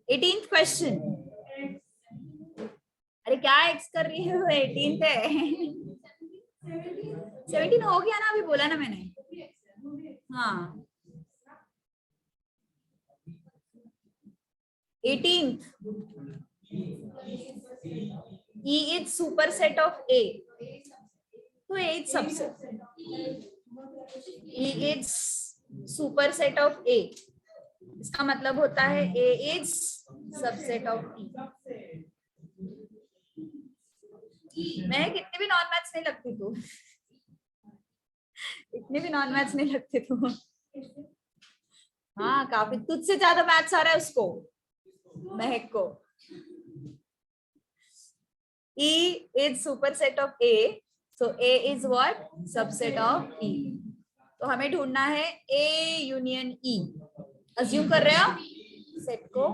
18th क्वेश्चन। अरे क्या एक्स कर रही है, 18th है। 17 हो गया ना, अभी बोला ना मैंने। हाँ 18th। E is superset of A, तो A is subset। E is superset of A, इसका मतलब होता है A is subset of E। मैं कितने भी नॉन मैथ्स नहीं लगती तू, इतने भी नॉन मैथ्स नहीं लगते तू। हाँ काफी, तुझसे ज्यादा मैथ्स आ रहा है उसको, महक को। E is superset of A, so A is what? Subset of E। तो हमें ढूंढना है A यूनियन E। अज्यूम कर रहे हो सेट को,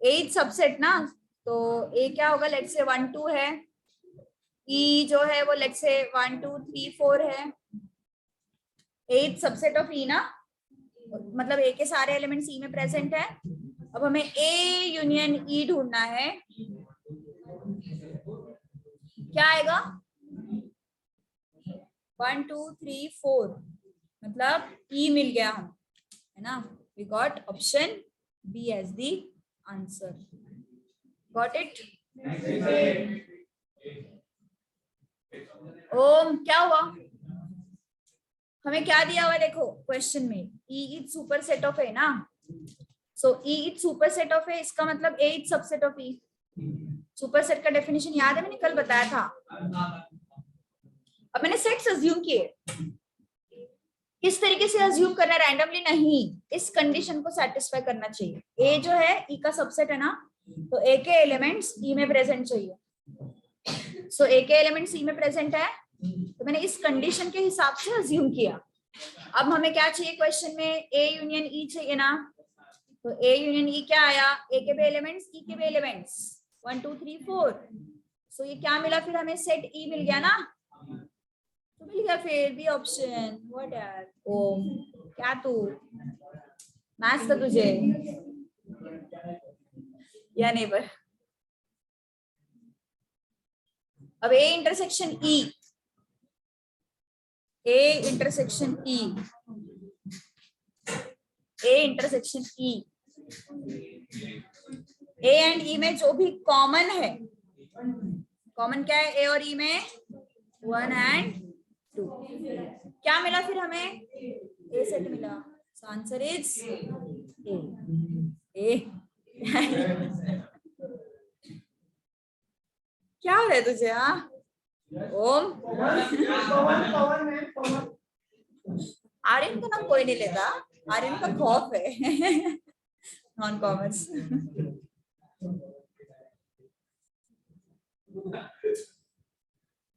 A is सबसेट ना, तो A क्या होगा? लेट्स से 1 2 है, E जो है वो लेट्स से 1 2 3 4 है। A is subset of E ना, मतलब A के सारे एलिमेंट्स E में प्रेजेंट है। अब हमें A यूनियन E ढूंढना है, क्या आएगा? 1 2 3 4, मतलब E मिल गया हम, है ना। We got option B as the answer. Got it? Om क्या हुआ? हमें क्या दिया हुआ देखो क्वेश्चन में, E is super set of A ना, so E is super set of A, इसका मतलब A is subset of E। Super set का डेफिनेशन याद है, मैंने कल बताया था। अब मैंने सेट्स अज्यूम किए, किस तरीके से अज्यूम करना, रैंडमली नहीं, इस कंडीशन को सेटिस्फाई करना चाहिए। ए जो है ई का सबसेट है ना, तो ए के एलिमेंट्स ई में प्रेजेंट चाहिए। सो ए के एलिमेंट्स ई में प्रेजेंट है, तो मैंने इस कंडीशन के हिसाब से अज्यूम किया। अब हमें क्या चाहिए क्वेश्चन में? ए यूनियन ई चाहिए ना, तो ए यूनियन ई क्या आया? ए के भी एलिमेंट्स ई के भी एलिमेंट्स 1 2 3 4। सो ये क्या मिला फिर हमें? सेट ई मिल गया ना, तो मिल गया फिर बी ऑप्शन। व्हाट यार ओम, क्या तू मैथ्स था तुझे या नहीं? पर अब A intersection E, A intersection E, A intersection E, A and E में जो भी कॉमन है, कॉमन क्या है ए और ई में? 1 एंड 2। क्या मिला फिर हमें? ए सेट मिला। Answer is a. क्या हो रहा है तुझे? हाँ ओम, आर्यन का नाम कोई नहीं लेता, आर्यन का खौफ है। Non commerce.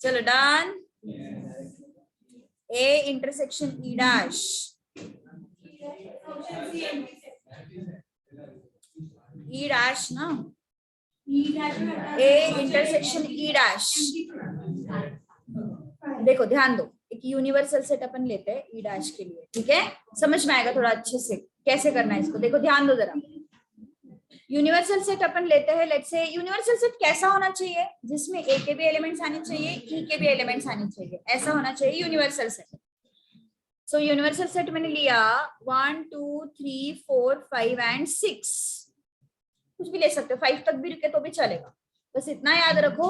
चलो done. A intersection E dash, E dash ना, ए इंटरसेक्शन ई डैश। देखो ध्यान दो, एक यूनिवर्सल सेट अपन लेते हैं ई डैश के लिए, ठीक है? समझ में आएगा थोड़ा अच्छे से कैसे करना है इसको। देखो ध्यान दो जरा, यूनिवर्सल सेट अपन लेते हैं। लेट्स से यूनिवर्सल सेट कैसा होना चाहिए? जिसमें ए के भी एलिमेंट्स आने चाहिए, ई के भी एलिमेंट्स आने चाहिए, ऐसा होना चाहिए universal set. So universal set मैंने लिया 1 2 3 4 5 एंड 6, कुछ भी ले सकते हो, 5 तक भी रुके तो भी चलेगा। बस इतना याद रखो,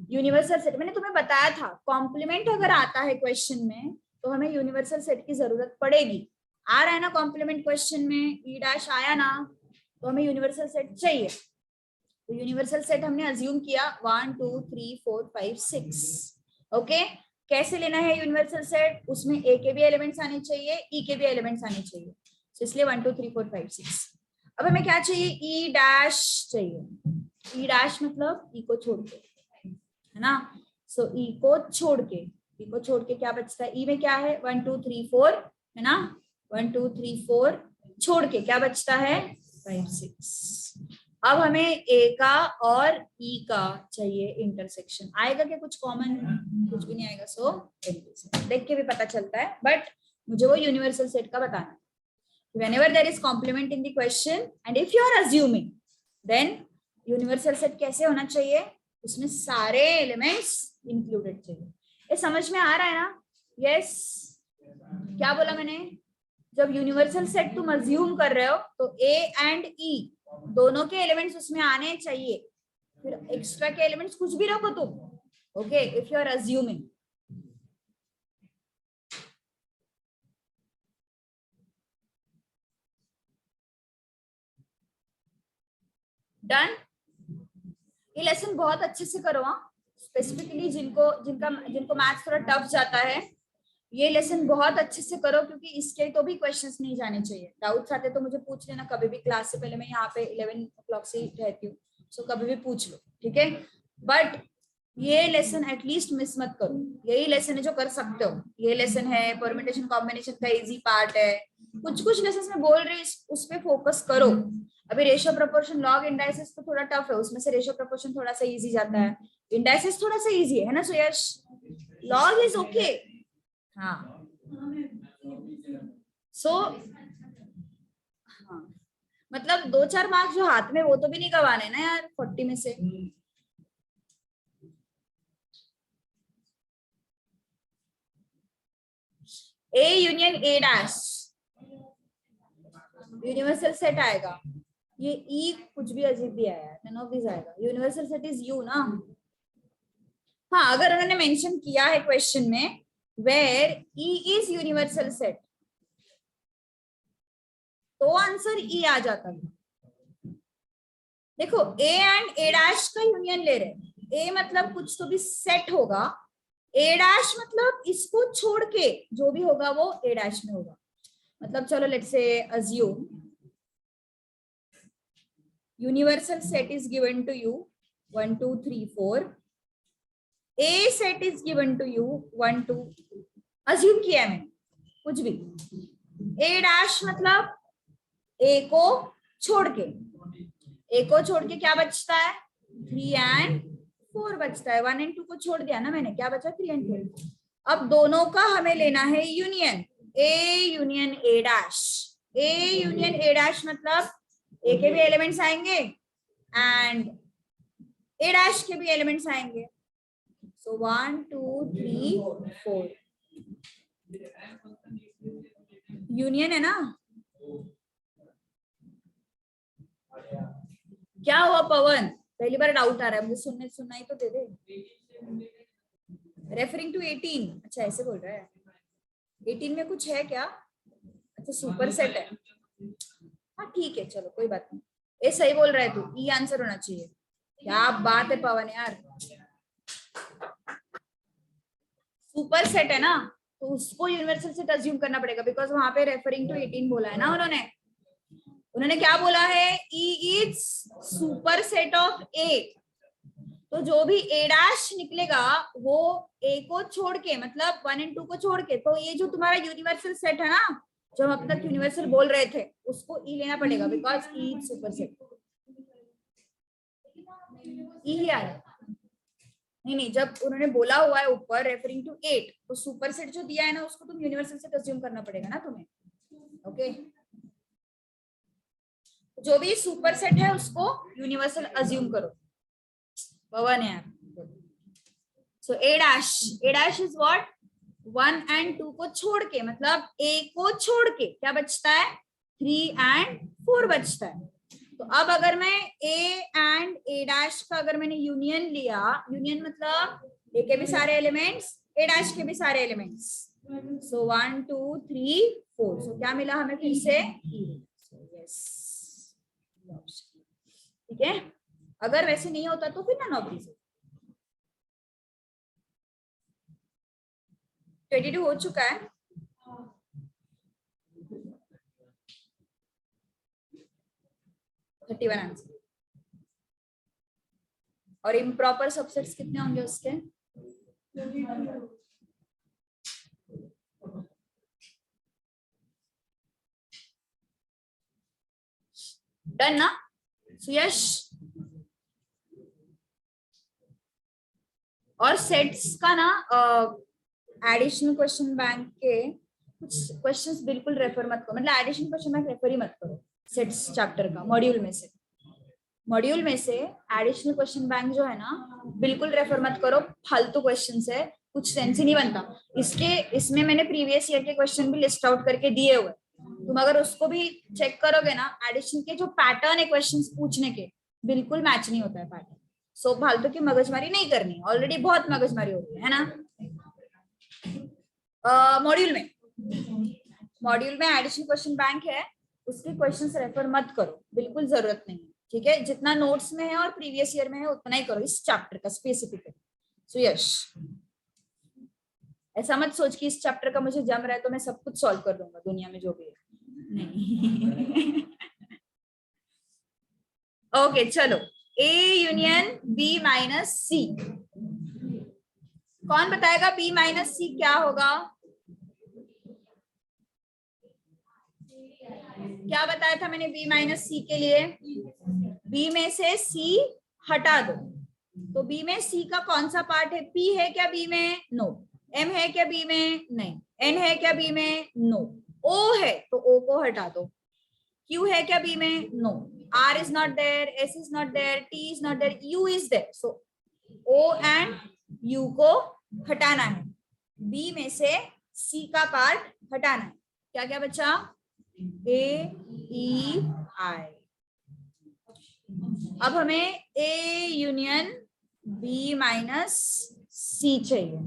यूनिवर्सल सेट मैंने तुम्हें बताया था, कॉम्प्लीमेंट अगर आता है क्वेश्चन में तो हमें यूनिवर्सल सेट की जरूरत पड़ेगी। आ रहा है ना कॉम्प्लीमेंट क्वेश्चन में, ई डैश आया ना, तो हमें यूनिवर्सल सेट चाहिए। तो यूनिवर्सल सेट हमने अज्यूम किया 1 2 3 4 5 6। ओके, कैसे लेना है यूनिवर्सल सेट? उसमें ए के भी एलिमेंट्स आने चाहिए, ई के भी एलिमेंट्स आने चाहिए, तो इसलिए 1 2 3 4 5 6। अब हमें क्या चाहिए? ई डैश चाहिए। ई डैश मतलब ई को छोड़ के, है ना। सो ई को छोड़ के, ई को छोड़ के क्या बचता है? ई में क्या है? 1 2 3 4 है ना, 1 2 3 4 छोड़ के क्या बचता है? 5 6। अब हमें ए का और ई का चाहिए इंटरसेक्शन। आएगा क्या कुछ कॉमन? कुछ भी नहीं आएगा। सो देख के भी पता चलता है, बट मुझे वो यूनिवर्सल सेट का बताना। whenever there is complement in the question and if you are assuming, then universal set कैसे होना चाहिए, उसमें सारे एलिमेंट्स इंक्लूडेड चाहिए। ये समझ में आ रहा है ना? यस, क्या बोला मैंने? जब यूनिवर्सल सेट तुम अज्यूम कर रहे हो तो ए एंड ई दोनों के एलिमेंट्स उसमें आने चाहिए, फिर एक्स्ट्रा के एलिमेंट्स कुछ भी रखो तुम, okay, if you are assuming. Done? ये लेसन बहुत अच्छे से करो, हाँ, स्पेसिफिकली जिनको मैथ्स थोड़ा टफ जाता है, ये लेसन बहुत अच्छे से करो, क्योंकि इसके तो भी क्वेश्चंस नहीं जाने चाहिए। डाउट्स आते तो मुझे पूछ लेना कभी भी, क्लास से पहले मैं यहाँ पे 11 o'clock से रहती हूँ, सो कभी भी पूछ लो, ठीक है? बट ये लेसन एटलीस्ट मिस मत करो, यही लेसन है जो कर सकते हो। ये लेसन है, परम्यूटेशन कॉम्बिनेशन का इजी पार्ट है, कुछ कुछ लेसन में बोल रही उस पे फोकस करो। अभी रेशियो प्रोपोर्शन, लॉग, इंडाइसिस तो थोड़ा टफ है, उसमें से रेशियो प्रोपोर्शन थोड़ा सा इजी जाता है, इंडाइसिस थोड़ा सा इजी है ना सुयश? लॉग इज ओके, हाँ। सो हाँ, मतलब 2-4 मार्क्स जो हाथ में, वो तो भी नहीं गवाने ना यार 40 में से। A union A dash universal set आएगा। ये ई कुछ भी अजीब भी आया, नन ऑफ दिस आएगा। यूनिवर्सल सेट इज यू ना? हाँ, अगर उन्होंने मेंशन किया है क्वेश्चन में where E is universal set, तो आंसर ई आ जाता था। देखो, ए एंड ए डैश का यूनियन ले रहे, ए मतलब कुछ तो भी सेट होगा, ए डैश मतलब इसको छोड़ के जो भी होगा वो ए डैश में होगा। मतलब चलो let's say assume universal set is given to you 1 2 3 4, A set is given to you 1 2, assume किया मैंने कुछ भी। ए डैश मतलब ए को छोड़ के, ए को छोड़ के क्या बचता है? 3 and 4 बचता है। 1 and 2 को छोड़ दिया ना मैंने, क्या बचा? 3 and 4। अब दोनों का हमें लेना है union, A union A dash. A union A dash मतलब ए के भी एलिमेंट्स आएंगे एंड ए डैश के भी एलिमेंट्स आएंगे। सो 1 2 3 4 यूनियन है ना? क्या हुआ पवन? पहली बार डाउट आ रहा है मुझे, सुनना ही तो दे दे। रेफरिंग टू 18, अच्छा ऐसे बोल रहा है। 18 में कुछ है क्या? अच्छा सुपर सेट है, हाँ ठीक है, चलो कोई बात नहीं। ये सही बोल रहा है तू, ई आंसर होना चाहिए। क्या बात है पवन यार, सुपर सेट है ना, तो उसको यूनिवर्सल सेट अज्यूम करना पड़ेगा, बिकॉज वहां पे रेफरिंग टू 18 बोला है ना उन्होंने क्या बोला है? E is super set of A. तो जो भी ए डैश निकलेगा वो ए को छोड़ के, मतलब 1 and 2 को छोड़ के, तो ये जो तुम्हारा यूनिवर्सल सेट है ना, जो हम अब तक यूनिवर्सल बोल रहे थे, उसको ई लेना पड़ेगा, because E is super set. E ही आया नहीं, जब उन्होंने बोला हुआ है ऊपर रेफरिंग टू 8, तो सुपर सेट जो दिया है ना, उसको तुम यूनिवर्सल सेट अज्यूम करना पड़ेगा ना तुम्हें, ओके? जो भी सुपर सेट है उसको यूनिवर्सल अज्यूम करो, पवन यार। सो A dash is what? 1 and 2 को छोड़ के, मतलब ए को छोड़ के क्या बचता है? 3 and 4 बचता है। तो अब अगर मैं ए एंड ए डैश का अगर मैंने यूनियन लिया, यूनियन मतलब ए के भी सारे एलिमेंट्स, ए डैश के भी सारे एलिमेंट्स, सो 1 2 3 4, सो क्या मिला हमें फिर से? यस, ठीक है। अगर वैसे नहीं होता तो फिर नन ऑफ दीज। 22 हो चुका है। आंसर। और इम्प्रॉपर सबसेट्स कितने होंगे उसके? डन ना सुयश? और सेट्स का ना एडिशनल क्वेश्चन बैंक के कुछ क्वेश्चंस बिल्कुल रेफर मत करो, मतलब एडिशन क्वेश्चन बैंक रेफर ही मत करो सेट्स चैप्टर का। मॉड्यूल में से एडिशनल क्वेश्चन बैंक जो है ना बिल्कुल रेफर मत करो, फालतू क्वेश्चंस है, कुछ सेंस ही नहीं बनता। इसमें मैंने प्रीवियस ईयर के क्वेश्चन भी लिस्ट आउट करके दिए हुए, तुम अगर उसको भी चेक करोगे ना, एडिशन के जो पैटर्न है क्वेश्चंस पूछने के बिल्कुल मैच नहीं होता है पैटर्न। सो फालतू की मगजमारी नहीं करनी, ऑलरेडी बहुत मगजमारी होती है ना। मॉड्यूल में एडिशनल क्वेश्चन बैंक है, उसके क्वेश्चंस रेफर मत करो, बिल्कुल जरूरत नहीं है, ठीक है। जितना नोट्स में है और प्रीवियस ईयर में है उतना ही करो इस चैप्टर का स्पेसिफिकली। सो यस, ऐसा मत सोच कि इस चैप्टर का मुझे जम रहा है तो मैं सब कुछ सॉल्व कर दूंगा दुनिया में जो भी है, नहीं। ओके चलो, A union B minus C, कौन बताएगा B माइनस C क्या होगा? क्या बताया था मैंने B माइनस C के लिए? B में से C हटा दो, तो B में C का कौन सा पार्ट है? P है क्या B में? नो। M है क्या B में? नहीं। N है क्या B में? नो। O है तो O को हटा दो। Q है क्या B में? No. R is not there, S is not there, T is not there, U is there. So O and U को हटाना है, B में से C का पार्ट हटाना है। क्या क्या बचा? A, E, I। अब हमें A union B minus C चाहिए,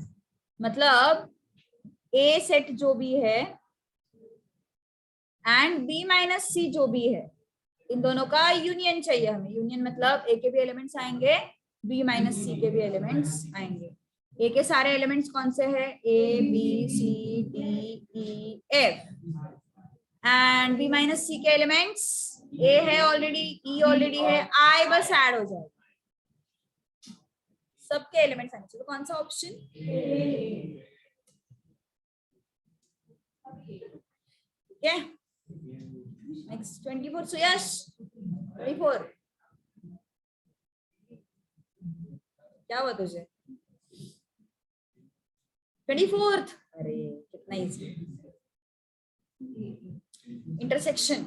मतलब A सेट जो भी है एंड B माइनस C जो भी है, इन दोनों का यूनियन चाहिए हमें। यूनियन मतलब A के भी एलिमेंट्स आएंगे, B माइनस C के भी एलिमेंट्स आएंगे। A के सारे एलिमेंट्स कौन से हैं? A, B, C, D, E, F and B minus C के एलिमेंट्स A है ऑलरेडी, E ऑलरेडी है, I बस ऐड हो जाएगा। सबके एलिमेंट्स आने चाहिए, तो कौन सा ऑप्शन? ठीक है। नेक्स्ट 24 सुयश, 24 क्या हुआ तुझे? 24th, अरे कितना इजी। इंटरसेक्शन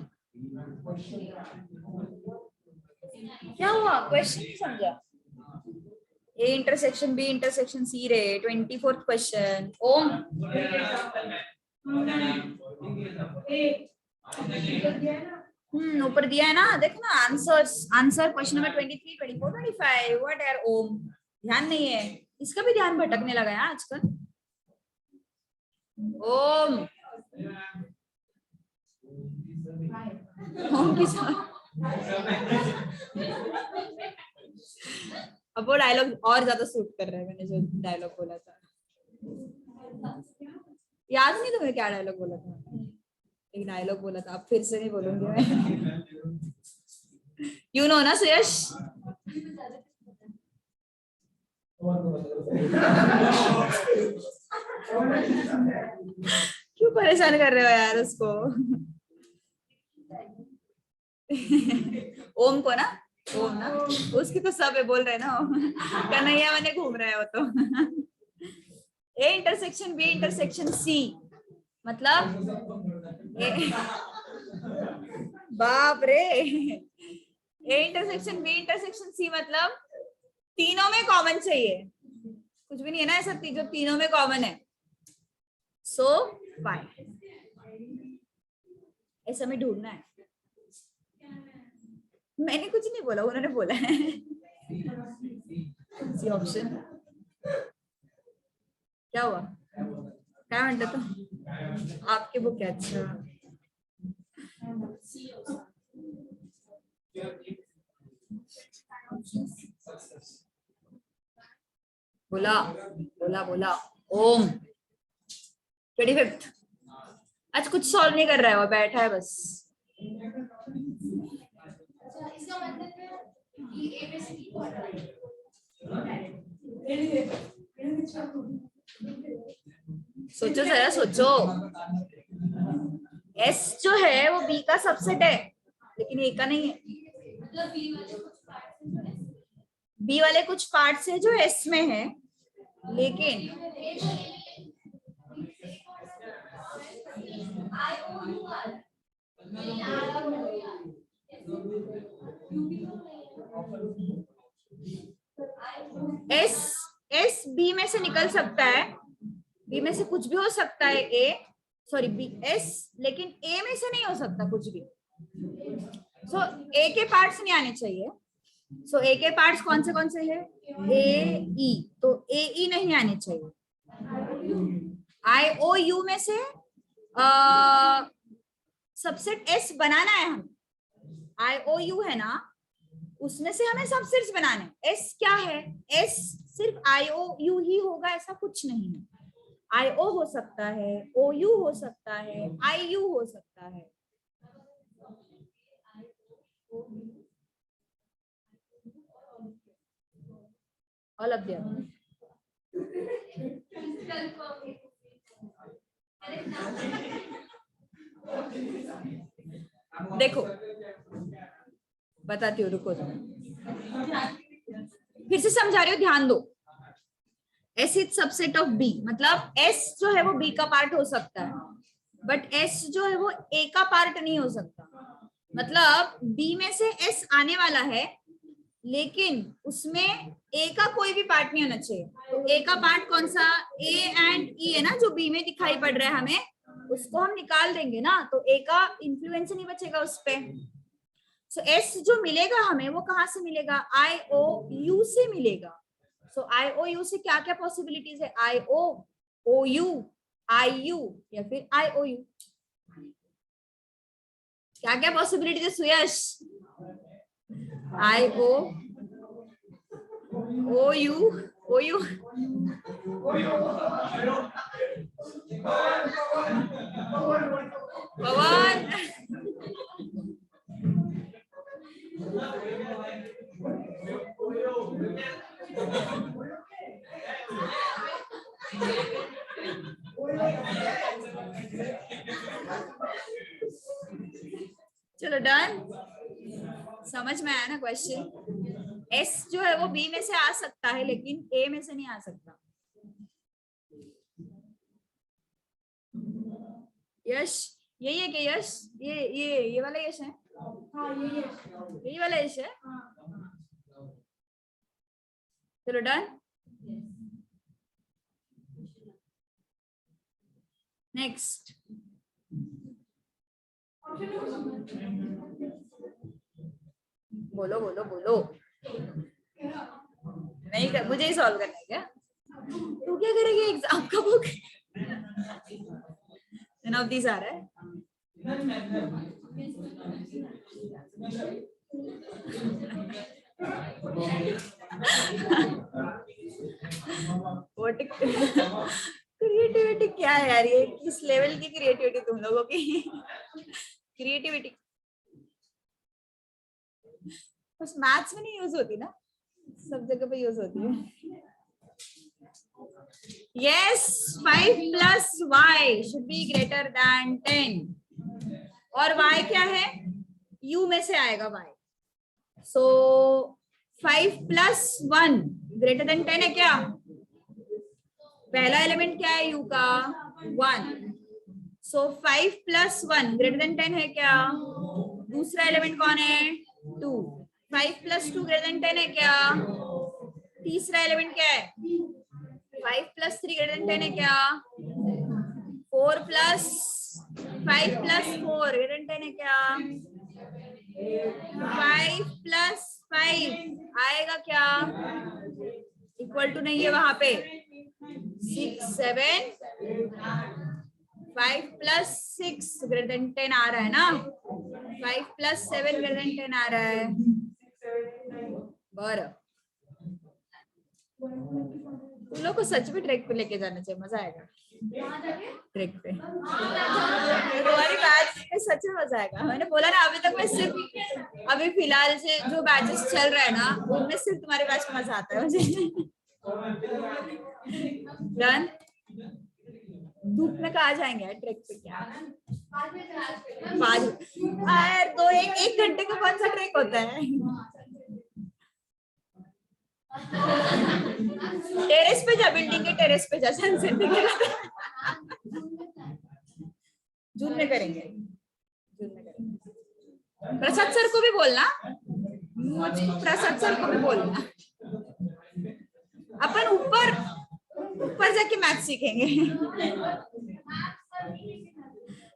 क्या हुआ? क्वेश्चन नहीं समझा? A intersection B intersection C रे, 24th क्वेश्चन। ओम ऊपर दिया है ना, देखो ना answer question number 23, 24, 25। What are Om? ध्यान नहीं है, इसका भी ध्यान भटकने लगा है आजकल। ओम ओम की अब वो डायलॉग और ज्यादा सूट कर रहा है, मैंने जो डायलॉग बोला था। याद नहीं तुम्हें क्या डायलॉग बोला था? एक डायलॉग बोला था, अब फिर से नहीं बोलूंगी मैं। यू नो ना सुयश? क्यों परेशान कर रहे हो यार उसको? ओम को ना, ओम ना, उसकी तो सब है बोल रहे ना, कन्हैया मैंने घूम रहा है वो तो। A intersection B intersection C मतलब बाप रे, A intersection B intersection C मतलब तीनों में कॉमन चाहिए, कुछ भी नहीं है ना ऐसा जो तीनों में कॉमन है। सो फाइन, ऐसा में ढूंढना है। मैंने कुछ नहीं बोला, उन्होंने बोला है। सी ऑप्शन क्या हुआ? क्या म्हणता तो आपके बुक है? अच्छा बोला बोला बोला ओम 25th। आज कुछ सॉल्व नहीं कर रहा है, वो बैठा है बस। सोचो जरा सोचो, S जो है वो B का सबसेट है लेकिन A का नहीं है। B वाले कुछ पार्ट्स है जो S में है, लेकिन एस एस बी में से निकल सकता है, बी में से कुछ भी हो सकता है, ए सॉरी बी एस, लेकिन ए में से नहीं हो सकता कुछ भी। सो ए के पार्ट्स नहीं आने चाहिए। सो ए के पार्ट्स कौन से हैं? ए ई, तो ए ई नहीं आने चाहिए। आई ओ यू में से सबसेट एस बनाना है हमें, आई ओ यू है ना, उसमें से हमें सबसेट्स बनाने। एस क्या है? एस सिर्फ आई ओ यू ही होगा ऐसा कुछ नहीं है। आई ओ हो सकता है, ओ यू हो सकता है, आई यू हो सकता है। All of them. देखो बताती हूँ, रुको फिर से समझा रही हूँ, ध्यान दो। S is subset of B, मतलब एस जो है वो बी का पार्ट हो सकता है, बट एस जो है वो ए का पार्ट नहीं हो सकता। मतलब बी में से एस आने वाला है, लेकिन उसमें ए का कोई भी पार्ट नहीं होना चाहिए। तो ए का पार्ट कौन सा? ए एंड ई है ना, जो बी में दिखाई पड़ रहा है हमें, उसको हम निकाल देंगे ना, तो ए का इन्फ्लुएंस नहीं बचेगा उस पे। सो एस जो मिलेगा हमें वो कहां से मिलेगा? आई ओ यू से मिलेगा। सो आई ओ यू से क्या क्या पॉसिबिलिटीज है? आई ओ, ओ यू, आई यू, या फिर आई ओ यू। क्या क्या पॉसिबिलिटीज है सुयश? आई ओ, ओ यू, ओ यू, पवन, चलो डन। समझ में आया ना क्वेश्चन? एस जो है वो बी में से आ सकता है, लेकिन ए में से नहीं आ सकता। यश यही है क्या? यश ये वाला यश है? हाँ यही वाला यश है। चलो डन। नेक्स्ट। बोलो बोलो बोलो। नहीं कर, मुझे ही सॉल्व करना है क्या? तू क्या करेगी एग्जाम का बुक? None of these आ रहा है। क्रिएटिविटी क्या है यार? ये किस लेवल की क्रिएटिविटी तुम लोगों की? क्रिएटिविटी बस मैथ्स में नहीं यूज होती ना, सब जगह पे यूज होती है। Yes, 5 plus y should be greater than 10. और y क्या है? u में से आएगा y. So 5 plus 1 greater than 10 है क्या? पहला एलिमेंट क्या है u का? 1. So 5 plus 1 greater than 10 है क्या? दूसरा एलिमेंट कौन है? 2. 5 plus 2 greater than 10 है क्या? तीसरा एलिमेंट क्या है? 5 plus 3 greater than 10 है क्या? 4 plus 5 plus 4 greater than 10 है क्या? 5 plus 5 आएगा क्या? इक्वल टू नहीं है वहां पे। 6 7 5 plus 6 greater than 10 आ रहा है ना? 5 plus 7 greater than 10 आ रहा है। बराबर। तुम लोग को सच में ट्रैक पे लेके जाना चाहिए, मजा आएगा ट्रैक पे। तुम्हारी बैच में सच में मजा आएगा। मैंने बोला ना, अभी तक मैं सिर्फ अभी फिलहाल से जो बैचेस चल रहा है ना, उनमें सिर्फ तुम्हारे बैच में मजा आता है मुझे। डन। धूप में कहा जाएंगे ट्रैक पे? क्या 5 तो एक घंटे का कौन सा ट्रैक होता है? टेरेस पे जा, बिल्डिंग के टेरेस पे जा, सनसेट दिखेगा। जून में करेंगे, प्रसाद सर को भी बोलना, मुझे प्रसाद सर को भी बोलना, अपन ऊपर जाके मैथ सीखेंगे।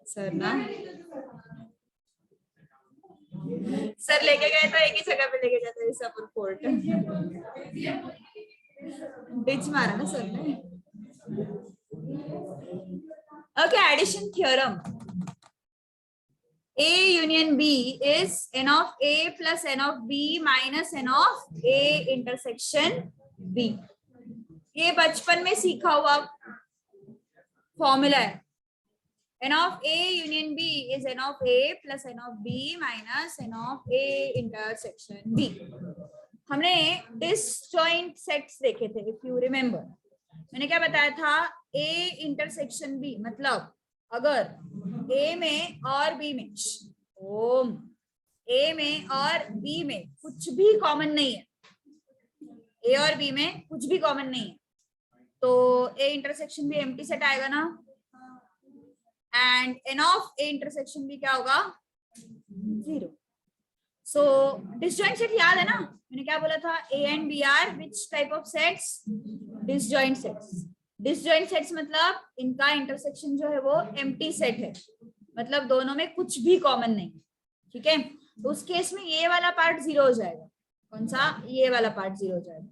सर ना सर लेके गए तो एक ही जगह पे लेके जाते हैं, सब फोर्ट डिच मारा ना सर ने। Okay, addition theorem, A union B is n of A plus n of B minus n of A intersection B। ये बचपन में सीखा हुआ फॉर्मूला है। n of A union B is n of A plus n of B minus n of A intersection B। हमने disjoint sets देखे थे, if you remember. मैंने क्या बताया था, A इंटरसेक्शन B मतलब अगर A में और B में A में और B में कुछ भी कॉमन नहीं है, A और B में कुछ भी कॉमन नहीं है, तो A intersection B empty set आएगा ना। And n of A intersection B क्या होगा, 0। सो डिसजॉइंट सेट याद है ना, मैंने क्या बोला था, A and B are which type of sets, disjoint sets. Disjoint sets मतलब इनका इंटरसेक्शन जो है वो एम्प्टी सेट है, मतलब दोनों में कुछ भी कॉमन नहीं, ठीक है। तो उस केस में ये वाला पार्ट 0 हो जाएगा। कौन सा, ये वाला पार्ट 0 हो जाएगा।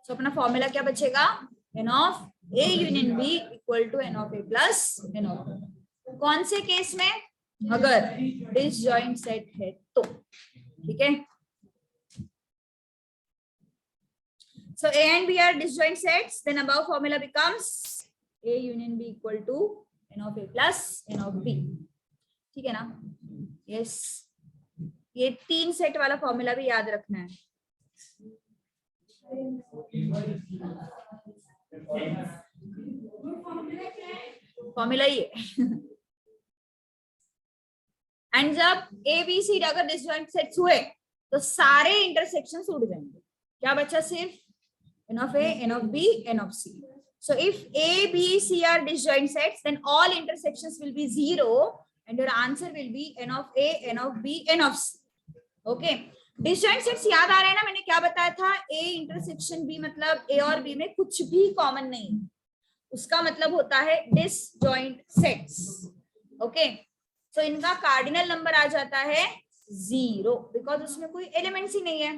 तो अपना फॉर्मूला क्या बचेगा, n of A union B equal to n of A plus n of B। कौन से केस में, अगर डिसजॉइंट सेट है तो, ठीक है। So A and B are disjoint sets, then above formula becomes A union B equal to n of A plus n of B, ठीक है ना। यस, ये 3 सेट वाला फॉर्मूला भी याद रखना है। फॉर्मूला ये एंड जब A B C अगर डिसजॉइंट सेट्स हुए तो सारे इंटरसेक्शंस उड़ जाएंगे। क्या बचा, सिर्फ n of A, n of B, n of C. So if A, B, C are disjoint sets, then all intersections will be 0 and your answer will be n of A, n of B, n of C. Okay. Disjoint sets याद आ रहे हैं ना, मैंने क्या बताया था, A intersection B मतलब A और B में कुछ भी कॉमन नहीं, उसका मतलब होता है disjoint sets. Okay. So इनका कार्डिनल नंबर आ जाता है 0 बिकॉज उसमें कोई एलिमेंट्स ही नहीं है।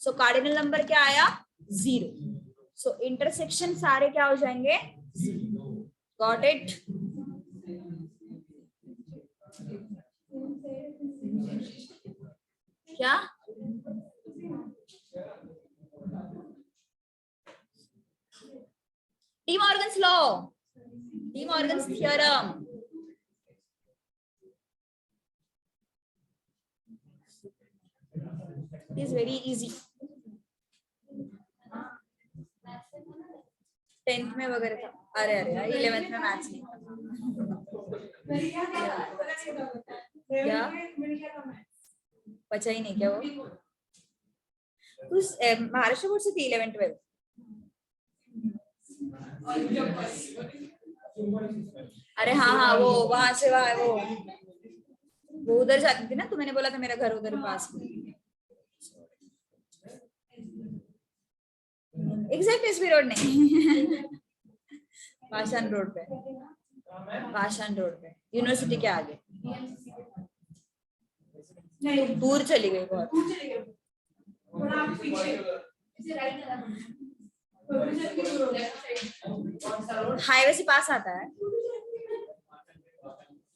So कार्डिनल नंबर क्या आया, 0। सो इंटरसेक्शन सारे क्या हो जाएंगे, गॉट इट। क्या D Morgan's law, D Morgan's theorem, it is very easy. 10th में वगैरह था, अरे 11th में मैथ्स नहीं क्या बचा ही नहीं क्या वो, तू महाराष्ट्र बोर्ड से थी 11th 12th। अरे हाँ वो वहां से वहां वो उधर जाती थी ना, तो मैंने बोला था मेरा घर उधर पास में, एग्जैक्ट एसबी रोड नहीं पाषाण रोड पे, पाषाण रोड पे यूनिवर्सिटी के आगे। नहीं दूर चली गई बहुत, हाईवे से पास आता है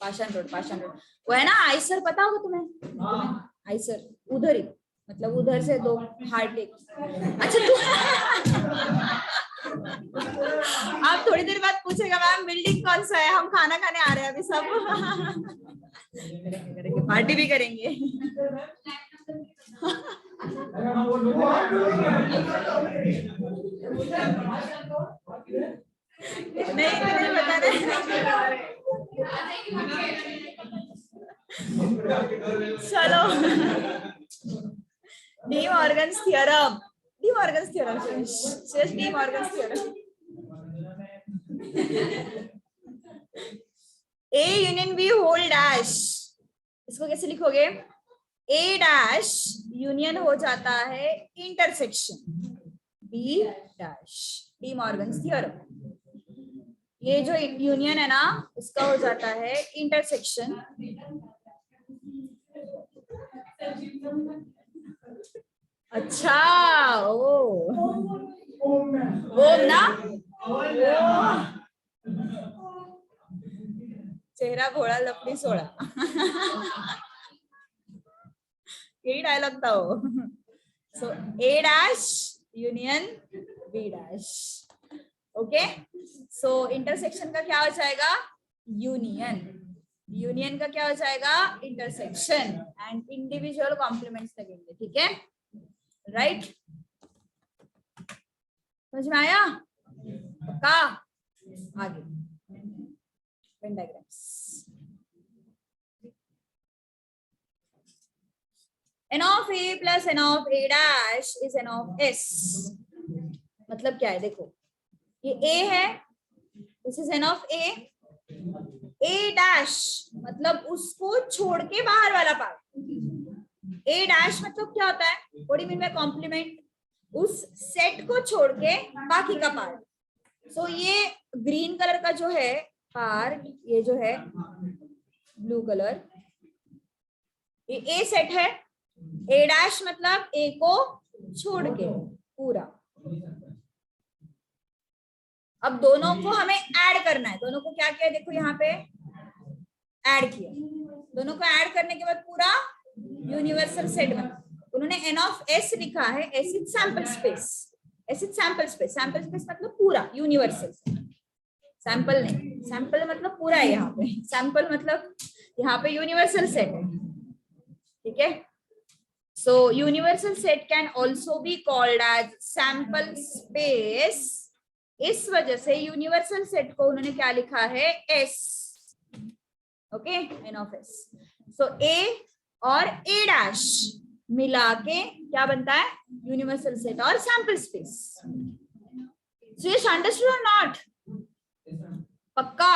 पाषाण रोड, पाषाण रोड वो है ना आइसर, पता होगा तुम्हें आइसर, उधर ही मतलब उधर से 2 हार्ट एक। अच्छा तू आप थोड़ी देर बाद पूछेगा मैम बिल्डिंग कौन सा है, हम खाना खाने आ रहे हैं अभी सब करेंगे, पार्टी भी करेंगे। नहीं बता रहे, चलो De Morgan's theorem, De Morgan's theorem, सिर्फ De Morgan's theorem. A union B whole dash, इसको कैसे लिखोगे? A डैश यूनियन हो जाता है intersection B dash, De Morgan's theorem. ये जो यूनियन है ना, उसका हो जाता है इंटरसेक्शन। अच्छा, ओम ना, चेहरा घोड़ा लपड़ी सोड़ा यही डायलॉग था वो। So A dash union B dash. Okay, so intersection का क्या हो जाएगा? यूनियन। यूनियन का क्या हो जाएगा? इंटरसेक्शन। एंड इंडिविजुअल कॉम्प्लीमेंट्स लगेंगे, ठीक है, राइट? समझ में आया? पक्का? आगे Venn diagrams. n of a plus n of a dash is n of s। मतलब क्या है? देखो, ये a है, this is n of a। a dash मतलब उसको छोड़ के बाहर वाला पार्ट। a dash मतलब क्या होता है? What do you mean by complement? उस सेट को छोड़ के बाकी का पार्ट। सो ये ग्रीन कलर का जो है पार्ट, ये जो है ब्लू कलर, ये ए सेट है। ए डैश मतलब ए को छोड़ के पूरा। अब दोनों को हमें ऐड करना है। दोनों को क्या किया? देखो यहाँ पे ऐड किया। दोनों को ऐड करने के बाद पूरा यूनिवर्सल सेट बना। उन्होंने n of s लिखा है, s is sample space. s is sample space. Sample space मतलब पूरा यूनिवर्सल। सैंपल नहीं, सैंपल मतलब पूरा है। यहाँ पे सैंपल मतलब यहाँ पे यूनिवर्सल सेट है, ठीक है। So universal set can also be called as sample space। इस वजह से यूनिवर्सल सेट को उन्होंने क्या लिखा है? S। Okay, n of s। So A और A डैश मिला के क्या बनता है? यूनिवर्सल सेट और sample space. So you understood or not? पक्का?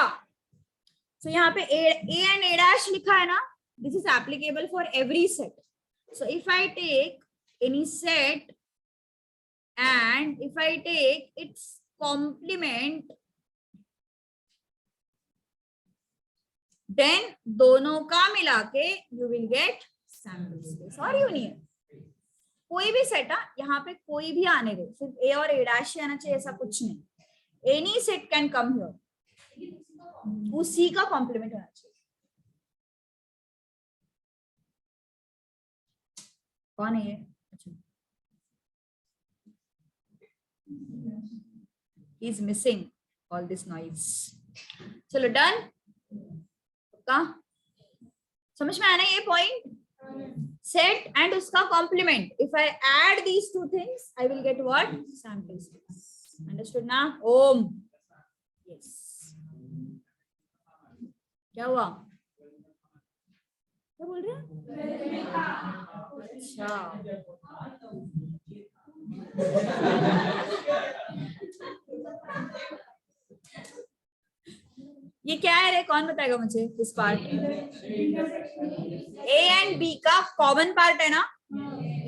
So यहाँ पे A and A डैश लिखा है ना, this is applicable for every set। So if I take any set and if I take its complement, then दोनों का मिला के you will get sample space और यूनियन। कोई भी सेट, यहाँ पे कोई भी आने दे, सिर्फ A और A डैश ही आना चाहिए ऐसा कुछ नहीं। Any set can come here, उसी का कॉम्प्लीमेंट होना चाहिए। कौन है ये? अच्छा, he is missing all this noise। चलो डन, का समझ में आना ये पॉइंट? सेट एंड उसका complement, if I add these two things I will get what? Sample space. Understood ना? Um, yes. क्या हुआ? क्या बोल रहे हैं? अच्छा, ये क्या है रे? कौन बताएगा मुझे इस पार्ट? ए एंड बी का कॉमन पार्ट है ना?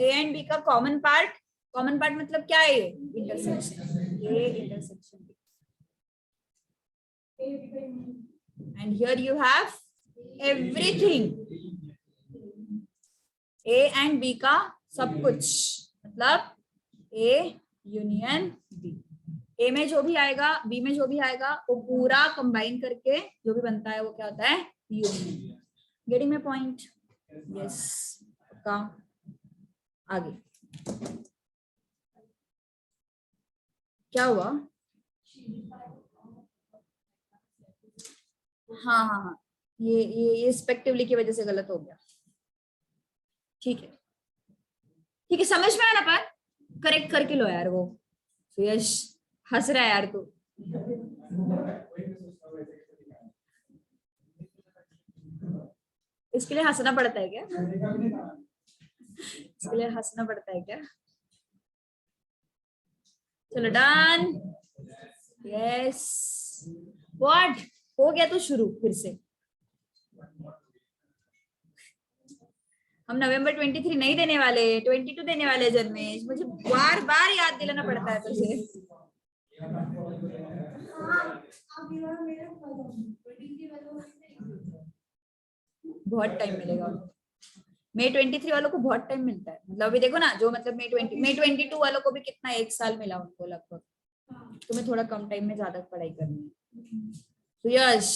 ए एंड बी का कॉमन पार्ट। कॉमन पार्ट मतलब क्या है? ये intersection. A intersection and here you have everything. A and B का सब कुछ, मतलब ए यूनियन बी। ए में जो भी आएगा, बी में जो भी आएगा, वो पूरा कंबाइन करके जो भी बनता है वो क्या होता है? Union. Getting my point? Yes, पक्का? आगे क्या हुआ? हाँ हाँ हाँ, ये रिस्पेक्टिवली की वजह से गलत हो गया। ठीक है, ठीक है, समझ में आया ना? पर करेक्ट करके लो यार वो। यश हंस रहा है यार तू। इसके लिए हंसना पड़ता है क्या? इसके लिए हंसना पड़ता है क्या? चलो डन। यस, व्हाट हो गया? तो शुरू फिर से। हम नवंबर 23 नहीं देने वाले, 22 देने वाले जन्मेश। मुझे बार बार याद दिलाना पड़ता है तुझे। बहुत टाइम मिलेगा। May 23 वालों को बहुत टाइम मिलता है, मतलब अभी देखो ना, जो मतलब May 22 वालों को भी कितना 1 साल मिला उनको लगभग। तुम्हें थोड़ा कम टाइम में ज्यादा पढ़ाई करनी है, तो यश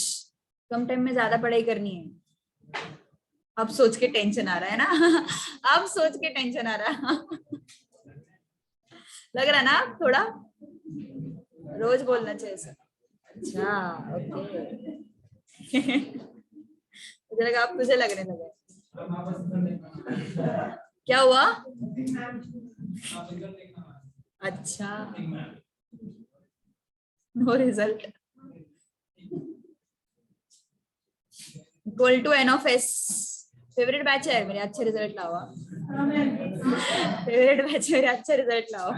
कम टाइम में ज्यादा पढ़ाई करनी है। अब सोच के टेंशन आ रहा है ना। अब सोच के टेंशन आ रहा है। लग रहा ना थोड़ा, रोज बोलना चाहिए सर। अच्छा ओके। मुझे लगा अब तुझे लगने लगा। क्या हुआ? अच्छा, no result equal to n of S. Favourite batch है मेरे, अच्छे रिजल्ट लाओ। फेवरेट बैच मेरे, अच्छे रिजल्ट लाओ।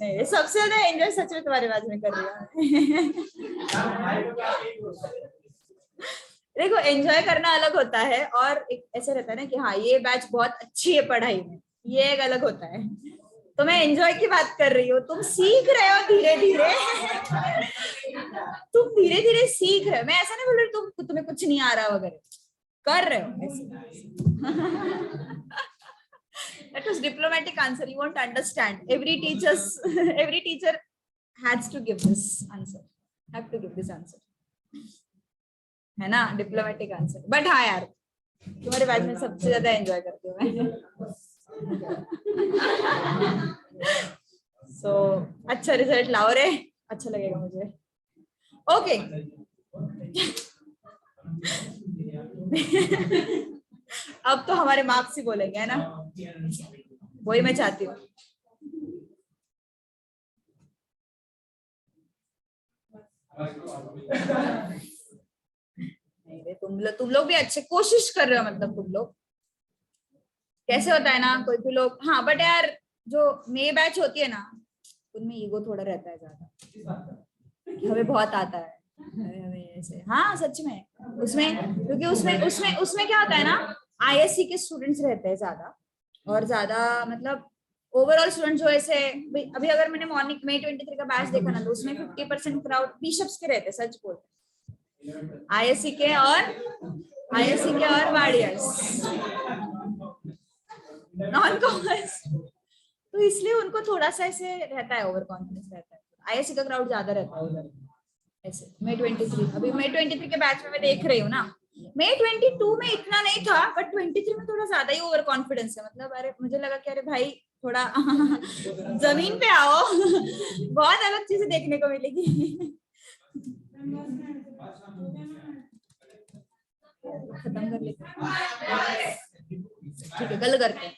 नहीं, सबसे ज्यादा एंजॉय सच में तुम्हारे बैच में कर रही हूँ। देखो एंजॉय करना अलग होता है, और एक ऐसे रहता है ना कि हाँ ये बैच बहुत अच्छी है पढ़ाई में, ये एक अलग होता है। तो मैं एंजॉय की बात कर रही हूँ, तुम सीख रहे हो धीरे धीरे। तुम धीरे धीरे सीख रहे हो, मैं ऐसा नहीं बोल रही तुम्हें कुछ नहीं आ रहा वगैरह, कर रहे हो ऐसे। That was diplomatic answer. You won't understand. Every teacher has to give this answer. Have to give this answer. है ना, डिप्लोमेटिक आंसर। बट हाँ यार, तुम्हारे बैच में सबसे ज्यादा एंजॉय करती हूँ मैं। So, अच्छा रिजल्ट लाओ रे, अच्छा लगेगा मुझे। ओके। अब तो हमारे मार्क्स ही बोलेंगे, है ना, वही मैं चाहती हूँ। तुम लोग भी अच्छे कोशिश कर रहे हो, मतलब तुम लोग कैसे होता है ना, कोई भी लोग, हाँ बट यार जो मे बैच होती है ना, उनमें ईगो थोड़ा रहता है ज्यादा, हमें बहुत आता है हमें ऐसे। हाँ सच में, उसमें क्योंकि उसमें उसमें उसमें क्या होता है ना, आईएससी के स्टूडेंट्स रहते हैं ज्यादा, और ज्यादा मतलब ओवरऑल स्टूडेंट जो ऐसे, अभी अगर मैंने मॉर्निंग May 23 का बैच देखा ना, तो उसमें 50% क्राउड बिशप्स के रहते, सच बोलते, आईएससी के और वारियर्स, नॉन कॉमर्स। तो इसलिए उनको थोड़ा सा ऐसे रहता है, ओवर कॉन्फिडेंस रहता है, आईएससी का क्राउड ज्यादा रहता है उधर ऐसे। May 23, अभी May 23 के बैच में मैं देख रही हूँ ना, May 22 में इतना नहीं था, बट 23 में थोड़ा ज्यादा ही ओवर कॉन्फिडेंस है। मतलब अरे मुझे लगा कि अरे भाई थोड़ा जमीन पे आओ, बहुत अलग चीजें देखने को मिलेगी। खत्म कर लेते, ठीक है कल करते हैं।